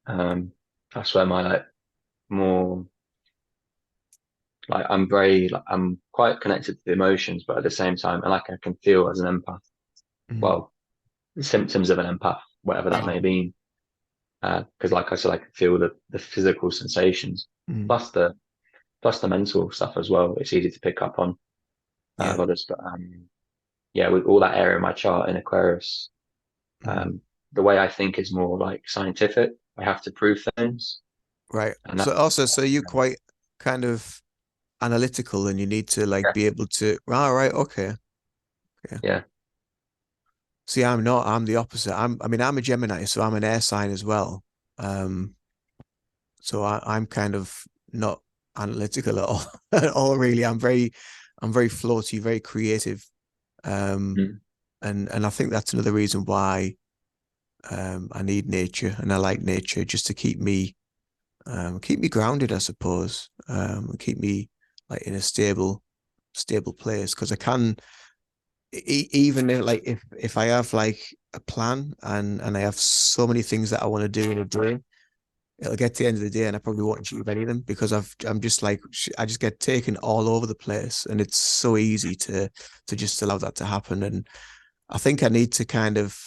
Um, that's where my like more like I'm very like I'm quite connected to the emotions, but at the same time, and like I can feel as an empath. Mm. Well, the symptoms of an empath, whatever that may be. Because like I said, I can feel the physical sensations Mm. plus the mental stuff as well. It's easy to pick up on Yeah. others, but yeah, with all that area in my chart in Aquarius, Mm. um, the way I think is more like scientific. I have to prove things, Right. and So that also, so you're quite kind of analytical and you need to like yeah, be able to, all right, okay. Yeah. yeah, See, I'm not, I'm the opposite. I mean, I'm a Gemini, so I'm an air sign as well. Um, so I'm kind of not analytical at all, at all really. I'm very floaty, very creative. Um, mm, and I think that's another reason why, I need nature and I like nature just to keep me grounded, I suppose. Keep me like in a stable place because I can even if, like if I have like a plan and I have so many things that I want to do in a day, it'll get to the end of the day and I probably won't achieve any of them because I'm just like I just get taken all over the place and it's so easy to just allow that to happen. And I think I need to kind of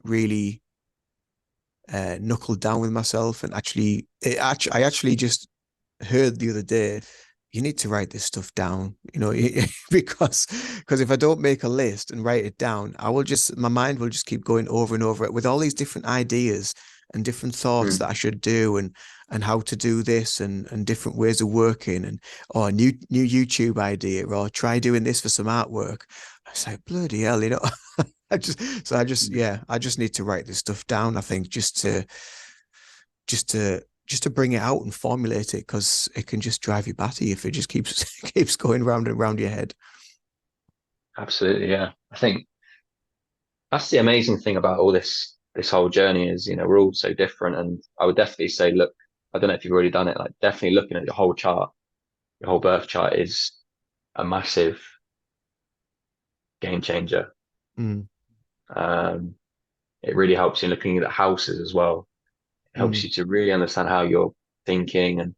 really knuckle down with myself and I actually just heard the other day, you need to write this stuff down, you know, because if I don't make a list and write it down, my mind will just keep going over and over it with all these different ideas and different thoughts mm, that I should do and how to do this and different ways of working and or a new YouTube idea or try doing this for some artwork. I was like, bloody hell, you know. mm. Yeah, I just need to write this stuff down, I think, just to bring it out and formulate it because it can just drive you batty if it just keeps keeps going round and round your head. Absolutely, yeah. I think that's the amazing thing about all this whole journey is, we're all so different, and I would definitely say, look, I don't know if you've already done it, like definitely looking at your whole chart, your whole birth chart is a massive game changer. Mm, Um, it really helps in looking at houses as well. It helps mm, you to really understand how you're thinking, and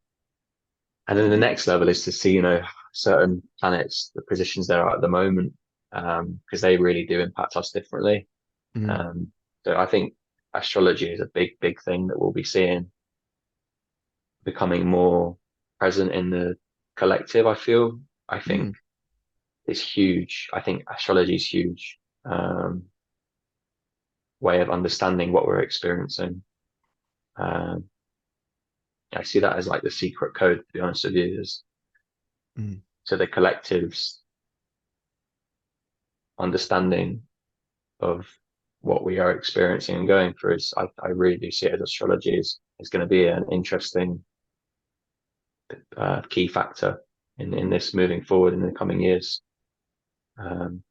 then the next level is to see, certain planets, the positions they are at the moment, because they really do impact us differently. mm, Um, so I think astrology is a big thing that we'll be seeing becoming more present in the collective. I think mm, it's huge. I think astrology is huge. Way of understanding what we're experiencing. Um, I see that as like the secret code, to be honest with you, is mm, to the collective's understanding of what we are experiencing and going through. I really do see it as astrology is going to be an interesting key factor in this moving forward in the coming years. Um,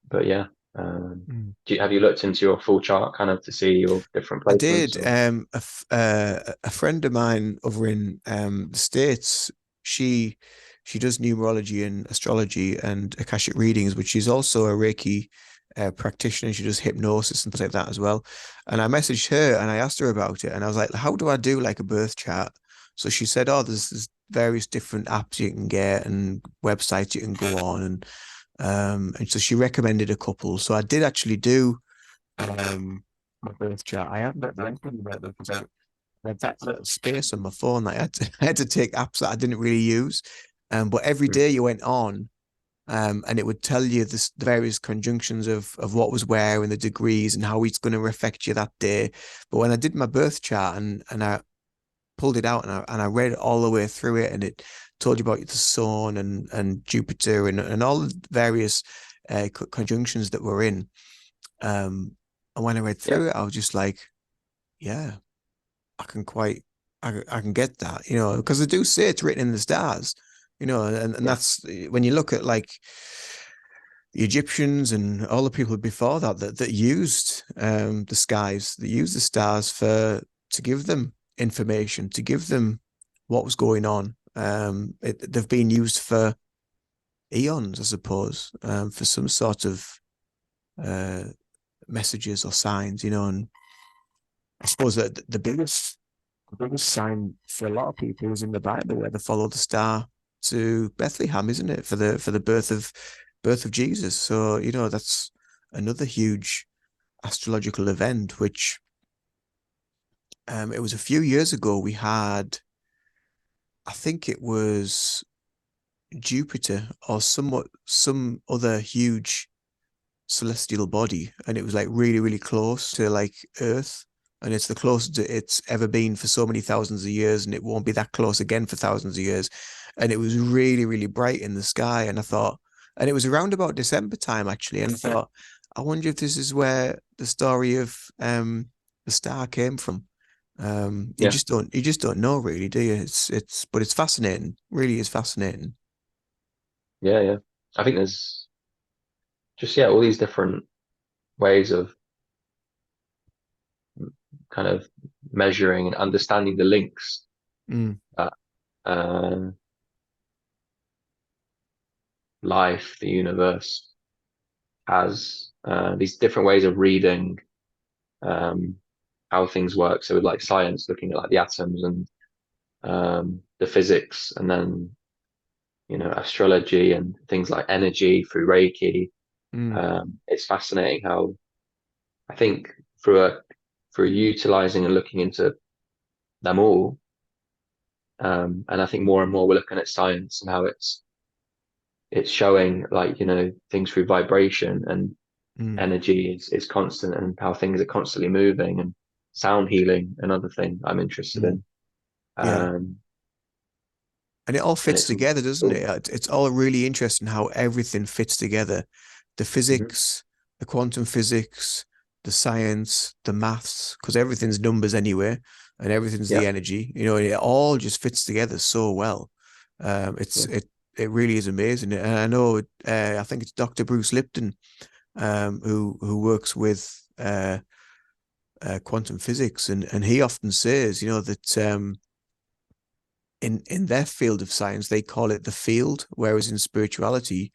but yeah, mm. have you looked into your full chart kind of to see your different I placements did. or? A friend of mine over in the States, she she does numerology and astrology and Akashic readings, but she's also a Reiki practitioner. She does hypnosis and things like that as well. And I messaged her and I asked her about it, and I was like, "How do I do like a birth chart?" So she said, "Oh, there's various different apps you can get and websites you can go on, and so she recommended a couple. So I did actually do my birth chart. I haven't done anything about them because I had that little space on my phone that I had to take apps that I didn't really use. But every Mm, day you went on, and it would tell you the various conjunctions of what was where and the degrees and how it's going to affect you that day. But when I did my birth chart and I pulled it out and I read it all the way through it, and it told you about the sun and Jupiter and all the various conjunctions that were in. And when I read Yeah, through it, I was just like, yeah, I can quite, I can get that, because they do say it's written in the stars, and yeah, that's when you look at like the Egyptians and all the people before that used the skies, that used the stars to give them information, to give them what was going on. They've been used for eons, I suppose, for some sort of uh, messages or signs, and I suppose that the biggest sign for a lot of people is in the Bible where they follow the star to Bethlehem, isn't it? For the birth of Jesus. So, that's another huge astrological event, which it was a few years ago we had, I think it was Jupiter or some other huge celestial body, and it was like really, really close to like Earth. And it's the closest it's ever been for so many thousands of years, and it won't be that close again for thousands of years. And it was really, really bright in the sky. And I thought, and it was around about December time actually. And I thought, I wonder if this is where the story of the star came from. yeah, You just don't know really, do you? But it's fascinating. Really is fascinating. yeah, yeah. I think there's just all these different ways of kind of measuring and understanding the links Mm, that uh, life, the universe has. These different ways of reading um, how things work. So with like science, looking at like the atoms and the physics, and then astrology and things like energy through Reiki. mm, It's fascinating how I think through utilizing and looking into them all, and I think more and more we're looking at science and how it's showing like things through vibration and mm, energy is constant and how things are constantly moving and sound healing, another thing I'm interested mm. in. Yeah. Um, And it all and fits it's together, doesn't cool. it? It's all really interesting how everything fits together. The Mhm. physics, the quantum physics, the science, the maths, because everything's numbers anyway, and everything's Yeah, the energy. It all just fits together so well. Um, it's yeah, it it really is amazing. And I know, I think it's Dr. Bruce Lipton, who works with quantum physics, and he often says, that in their field of science they call it the field, whereas in spirituality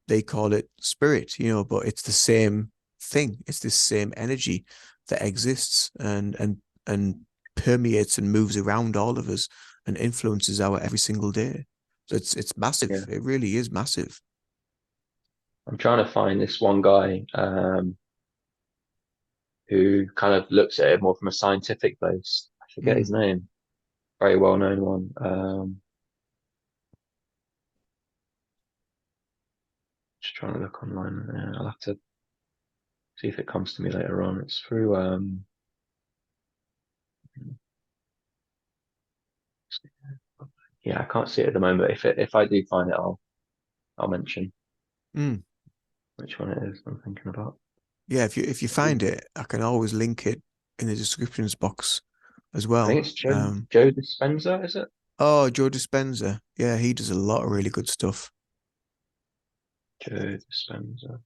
they call it spirit. But it's the same thing. It's this same energy that exists and permeates and moves around all of us and influences our every single day. So it's massive. yeah. It really is massive. I'm trying to find this one guy who kind of looks at it more from a scientific base. I forget his Mm, name. Very well known one. Just trying to look online. I'll have to see if it comes to me later on. It's through yeah, I can't see it at the moment. If I do find it, I'll mention mm. which one it is I'm thinking about. Yeah, if you find it, I can always link it in the descriptions box as I think well. it's Joe Dispenza, is it? Oh, Joe Dispenza. Yeah, he does a lot of really good stuff. Joe Dispenza.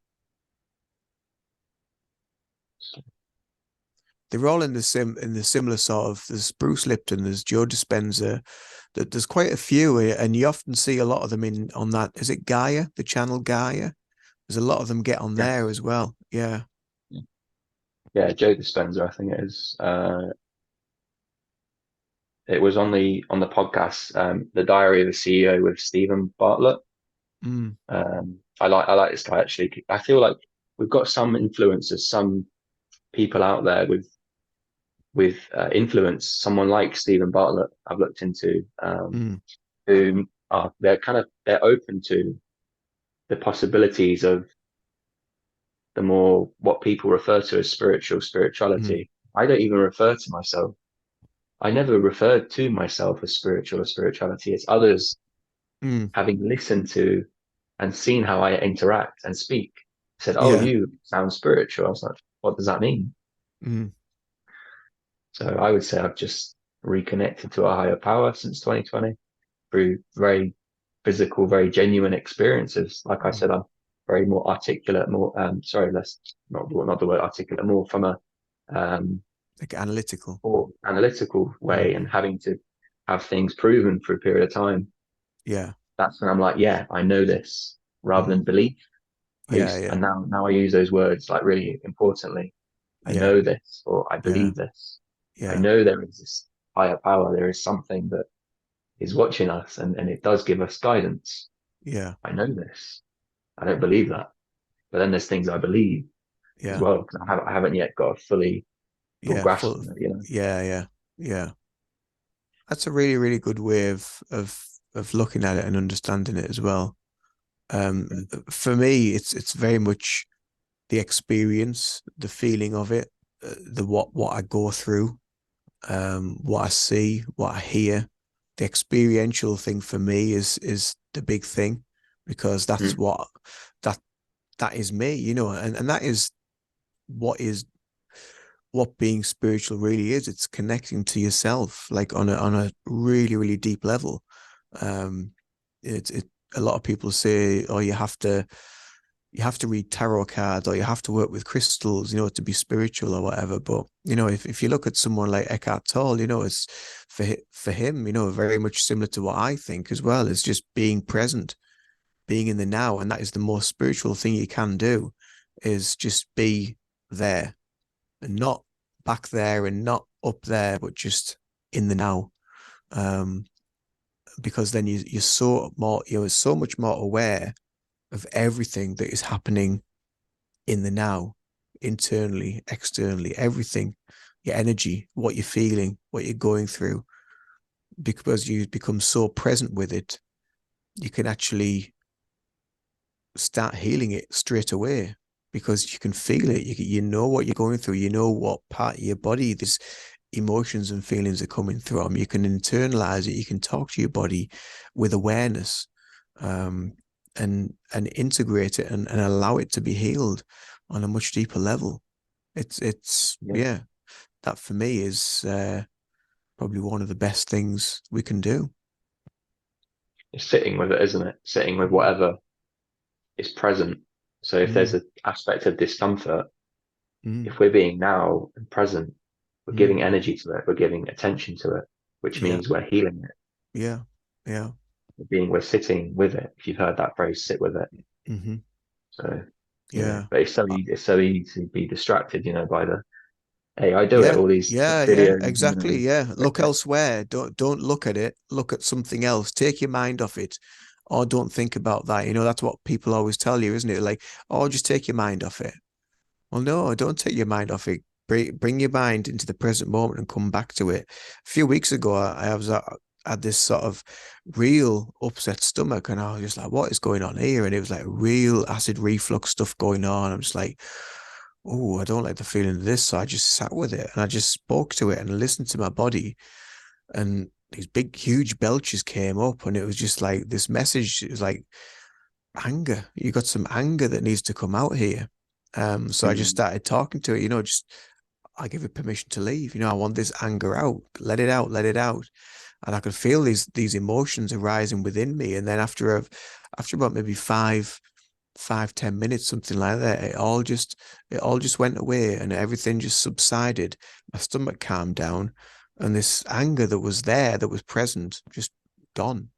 They're all in the similar sort of. There's Bruce Lipton, there's Joe Dispenza. There's quite a few, and you often see a lot of them in on that. Is it Gaia, the channel Gaia? There's a lot of them get on Yeah. there as well. Yeah. Yeah, Joe Dispenza, I think it is. It was on the podcast, The Diary of a CEO with Stephen Bartlett. Mm, I like this guy actually. I feel like we've got some influencers, some people out there with influence. Someone like Stephen Bartlett, I've looked into, mm, who are they're open to. the possibilities of the more what people refer to as mm, spirituality. I don't even refer to myself. I never referred to myself as spiritual or spirituality. It's others mm, having listened to and seen how I interact and speak said, "Oh, yeah, you sound spiritual." I was like, "What does that mean?" mm, So I would say I've just reconnected to a higher power since 2020 through very physical, very genuine experiences. Like I mm. said, I'm very more articulate, more sorry, less not the word articulate, more from a um, Like analytical. more analytical way Mm, and having to have things proven for a period of time. yeah, That's when I'm like, yeah, I know this rather than mm, belief. yeah, yeah, And now I use those words like really importantly. I yeah, know this or I yeah, believe this. I yeah, know there is this higher power. There is something that is watching us and it does give us guidance. yeah, I know this. I don't believe that. But then there's things I believe as yeah, well because I haven't yet got a full yeah, grasp full, on it, you know. yeah, yeah, yeah. That's a really, really good way of looking at it and understanding it as well. Um, Mm, for me, it's very much the experience, the feeling of it, the what I go through, what I see, what I hear. The experiential thing for me is the big thing because that's mm, that that is me, and that is what is what being spiritual really is. It's connecting to yourself, like on a really, really deep level. Um, it a lot of people say, oh, you have to read tarot cards or you have to work with crystals, to be spiritual or whatever. But if you look at someone like Eckhart Tolle, it's for him, very much similar to what I think as well. It's just being present, being in the now, and that is the most spiritual thing you can do, is just be there and not back there and not up there, but just in the now. Um, because then you're so more, so much more aware of everything that is happening in the now, internally, externally, everything, your energy, what you're feeling, what you're going through, because you become so present with it, you can actually start healing it straight away because you can feel it. You know what you're going through. You know what part of your body this emotions and feelings are coming from. You can internalize it. You can talk to your body with awareness, um, and integrate it and allow it to be healed on a much deeper level. It's yeah. yeah, that for me is probably one of the best things we can do. It's sitting with it, isn't it? Sitting with Mm, whatever is present. So if there's mm, an aspect of discomfort, mm, if we're being now and present, we're mm. giving energy to it, we're giving attention to it, which Yeah, means we're healing it. yeah, yeah. We're sitting with it. If you've heard that phrase, sit with it. Hmm. So yeah, Yeah. but Uh, it's so easy to be distracted, by the hey, I do it, Yeah, all these yeah, yeah, videos, exactly. Yeah. Look elsewhere. Don't look at it. Look at something else. Take your mind off it. Or don't think about that. That's what people always tell you, isn't it? Like, oh, just take your mind off it. Well, no, don't take your mind off it. Bring your mind into the present moment and come back to it. A few weeks ago, had this sort of real upset stomach, and I was just like, "What is going on here?" And it was like real acid reflux stuff going on. I'm just like, "Oh, I don't like the feeling of this." So I just sat with it and I just spoke to it and listened to my body. And these big, huge belches came up, and it was just like this message. It was like anger. You got some anger that needs to come out here. So I just mm, started talking to it, just I give it permission to leave. I want this anger out. Let it out, let it out. And I could feel these emotions arising within me. And then after about maybe 10 minutes, something like that, it all just went away and everything just subsided. My stomach calmed down, and this anger that was there, that was present, just gone.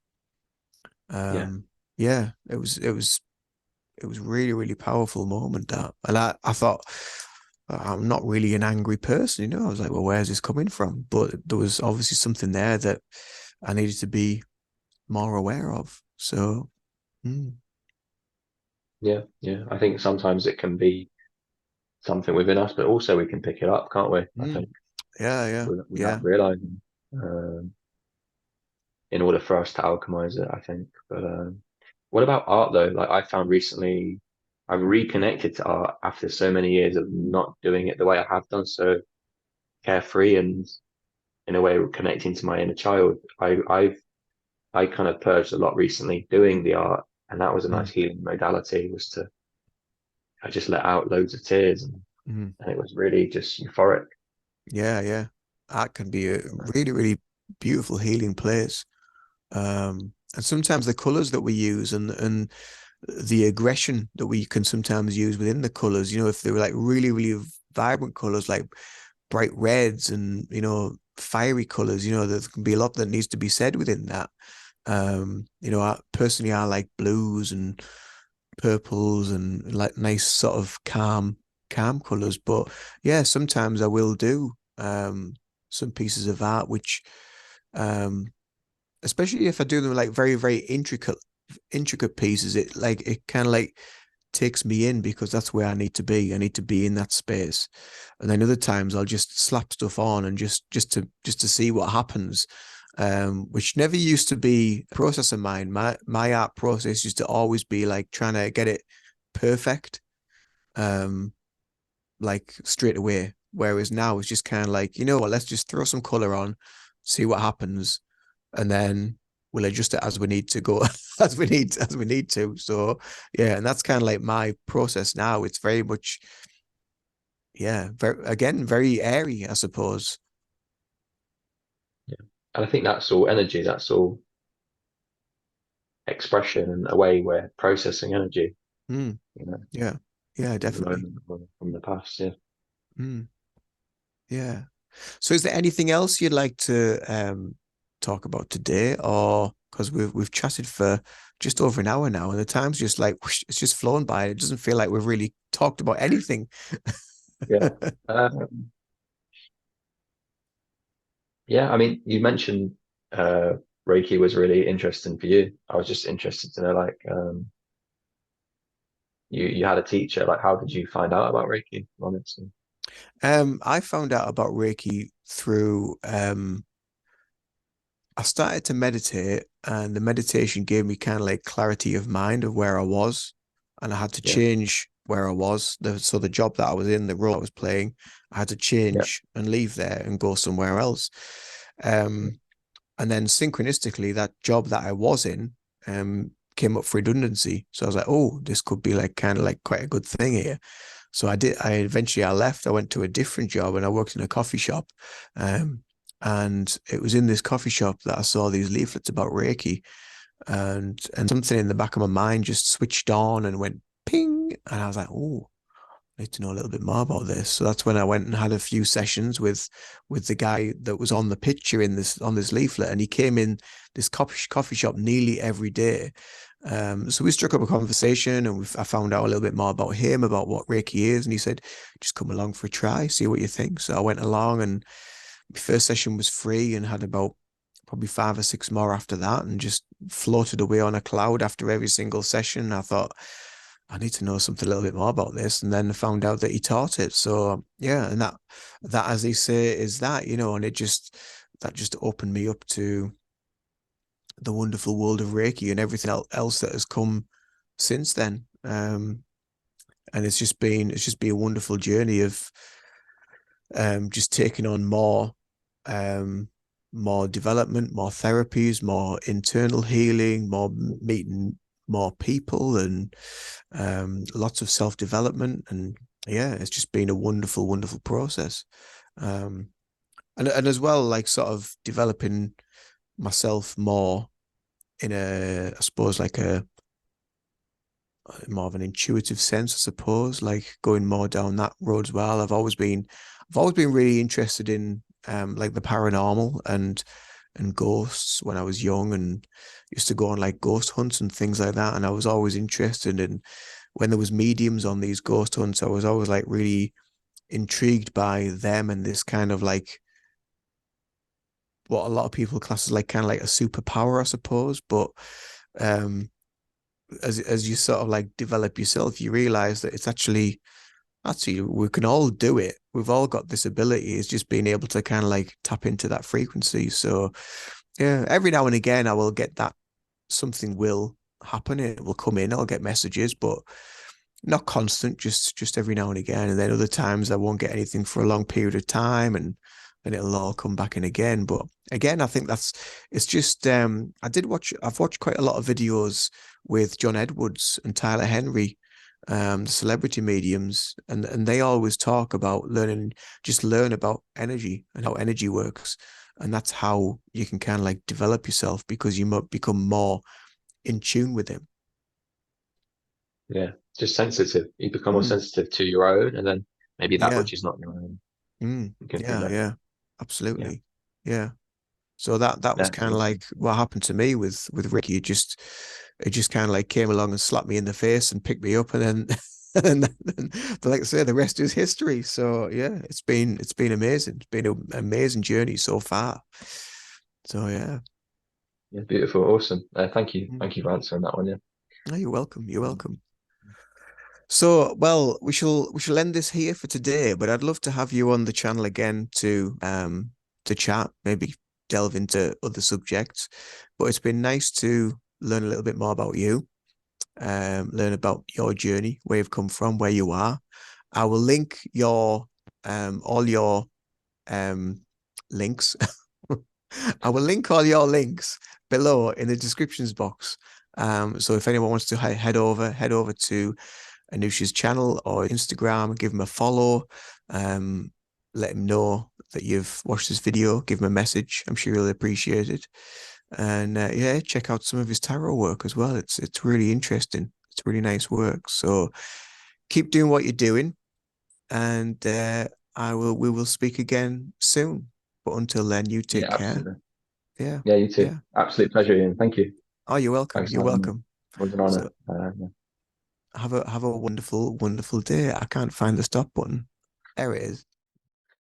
yeah, Yeah, it was really, really powerful moment, that. And I thought, I'm not really an angry person, I was like, well, where's this coming from? But there was obviously something there that I needed to be more aware of. So, mm, yeah, yeah. I think sometimes it can be something within us, but also we can pick it up, can't we? I mm, think yeah, yeah, without yeah, realizing, in order for us to alchemize it, I think. But What about art though? Like I found recently, I've reconnected to art after so many years of not doing it the way I have done, so carefree and in a way connecting to my inner child. I kind of purged a lot recently doing the art, and that was a nice Mm, healing modality. Was to I just let out loads of tears, mm. and it was really just euphoric. Yeah, yeah. Art can be a really, really beautiful healing place. And sometimes the colors that we use and the aggression that we can sometimes use within the colors, if they were like really, really vibrant colors, like bright reds and, fiery colors, there can be a lot that needs to be said within that. Personally, I like blues and purples and like nice sort of calm colors. But yeah, sometimes I will do some pieces of art which um especially if I do them like very, very intricate pieces, it kind of like takes me in because that's where I need to be. I need to be in that space. And then other times I'll just slap stuff on and just to see what happens. Which never used to be a process of mine. My art process used to always be like trying to get it perfect, um, like straight away. Whereas now it's just kind of like, you know what, let's just throw some color on, see what happens, and then we'll adjust it as we need to go as we need to. So yeah, and that's kind of like my process now. It's very much, yeah, very airy, I suppose. Yeah. And I think that's all energy, that's all expression and a way we're processing energy, Mm, you know, yeah, yeah, from the definitely. moment or from the past. Yeah. Mm, yeah. So is there anything else you'd like to talk about today, or because we've chatted for just over an hour now, and the time's just like whoosh, it's just flown by. It doesn't feel like we've really talked about anything. Yeah. Um, yeah. I mean, you mentioned uh, Reiki was really interesting for you. I was just interested to know, like, you had a teacher. Like, how did you find out about Reiki? Honestly. I found out about Reiki through I started to meditate, and the meditation gave me kind of like clarity of mind of where I was, and I had to Yeah. change where I was. So the job that I was in, the role I was playing, I had to Yeah. change and leave there and go somewhere else. Um, and then synchronistically, that job that I was in came up for redundancy. So I was like, oh, this could be like kind of like quite a good thing here. So I did. I left. I went to a different job and I worked in a coffee shop. Um, and it was in this coffee shop that I saw these leaflets about Reiki, and something in the back of my mind just switched on and went ping, and I was like, oh, I need to know a little bit more about this. So that's when I went and had a few sessions with the guy that was on the picture in this on this leaflet, and he came in this coffee shop nearly every day. So we struck up a conversation, and I found out a little bit more about him, about what Reiki is, and he said, "Just come along for a try, see what you think." So I went along, and my first session was free, and had about probably 5 or 6 more after that, and just floated away on a cloud after every single session. I thought, I need to know something a little bit more about this, and then found out that he taught it. So yeah, and that as they say is that, and that just opened me up to the wonderful world of Reiki and everything else that has come since then. And it's just been a wonderful journey of just taking on um, more development, more therapies, more internal healing, more meeting more people, and lots of self development. And yeah, it's just been a wonderful, wonderful process. Um, and as well, like sort of developing myself more in I suppose, like a more of an intuitive sense, I suppose, like going more down that road as well. I've always been really interested in like the paranormal and ghosts when I was young, and used to go on like ghost hunts and things like that. And I was always interested in when there was mediums on these ghost hunts. I was always like really intrigued by them and this kind of like what a lot of people class as like kind of like a superpower, I suppose. But um as you sort of like develop yourself, you realize that it's actually we can all do it. We've all got this ability. It's just being able to kind of like tap into that frequency. So yeah, every now and again I will get that something will. happen. It will come in, I'll get messages, but not constant, just every now and again. And then other times I won't get anything for a long period of time, and then it'll all come back in again. But again, I think that's it's just I've watched quite a lot of videos with John Edwards and Tyler Henry, the celebrity mediums, and they always talk about learn about energy and how energy works. And that's how you can kind of like develop yourself because you might become more in tune with him. Yeah, just sensitive. You become more Mm, sensitive to your own, and then maybe that yeah. which is not your own, you can pick Yeah, that up. yeah, Yeah, absolutely. Yeah. So that was yeah, kind of awesome. like what happened to me with Ricky. It just kind of like came along and slapped me in the face and picked me up, and then but like I say, the rest is history. So yeah, it's been amazing. It's been an amazing journey so far. So yeah. Yeah, beautiful, awesome. Mm. thank you for answering that one. Yeah. No, you're welcome. You're Um, welcome. So, well, we shall end this here for today, but I'd love to have you on the channel again to chat, maybe delve into other subjects. But it's been nice to learn a little bit more about you, learn about your journey, where you've come from, where you are. I will link your all your um links. I will link all your links below in the descriptions box. So if anyone wants to head over to Anoush's channel or Instagram, give him a follow. Um, Let him know that you've watched this video. Give him a message. I'm sure he'll appreciate it. And yeah, check out some of his tarot work as well. It's really interesting. It's really nice work. So keep doing what you're doing, and we will speak again soon. But until then, you take yeah, care. absolutely. Yeah, Yeah, you too. yeah. Absolute pleasure, Ian. Thank you. Oh, you're welcome. Thanks You're for having me. It welcome. was an honor. So have a wonderful day. I can't find the stop button. There it is.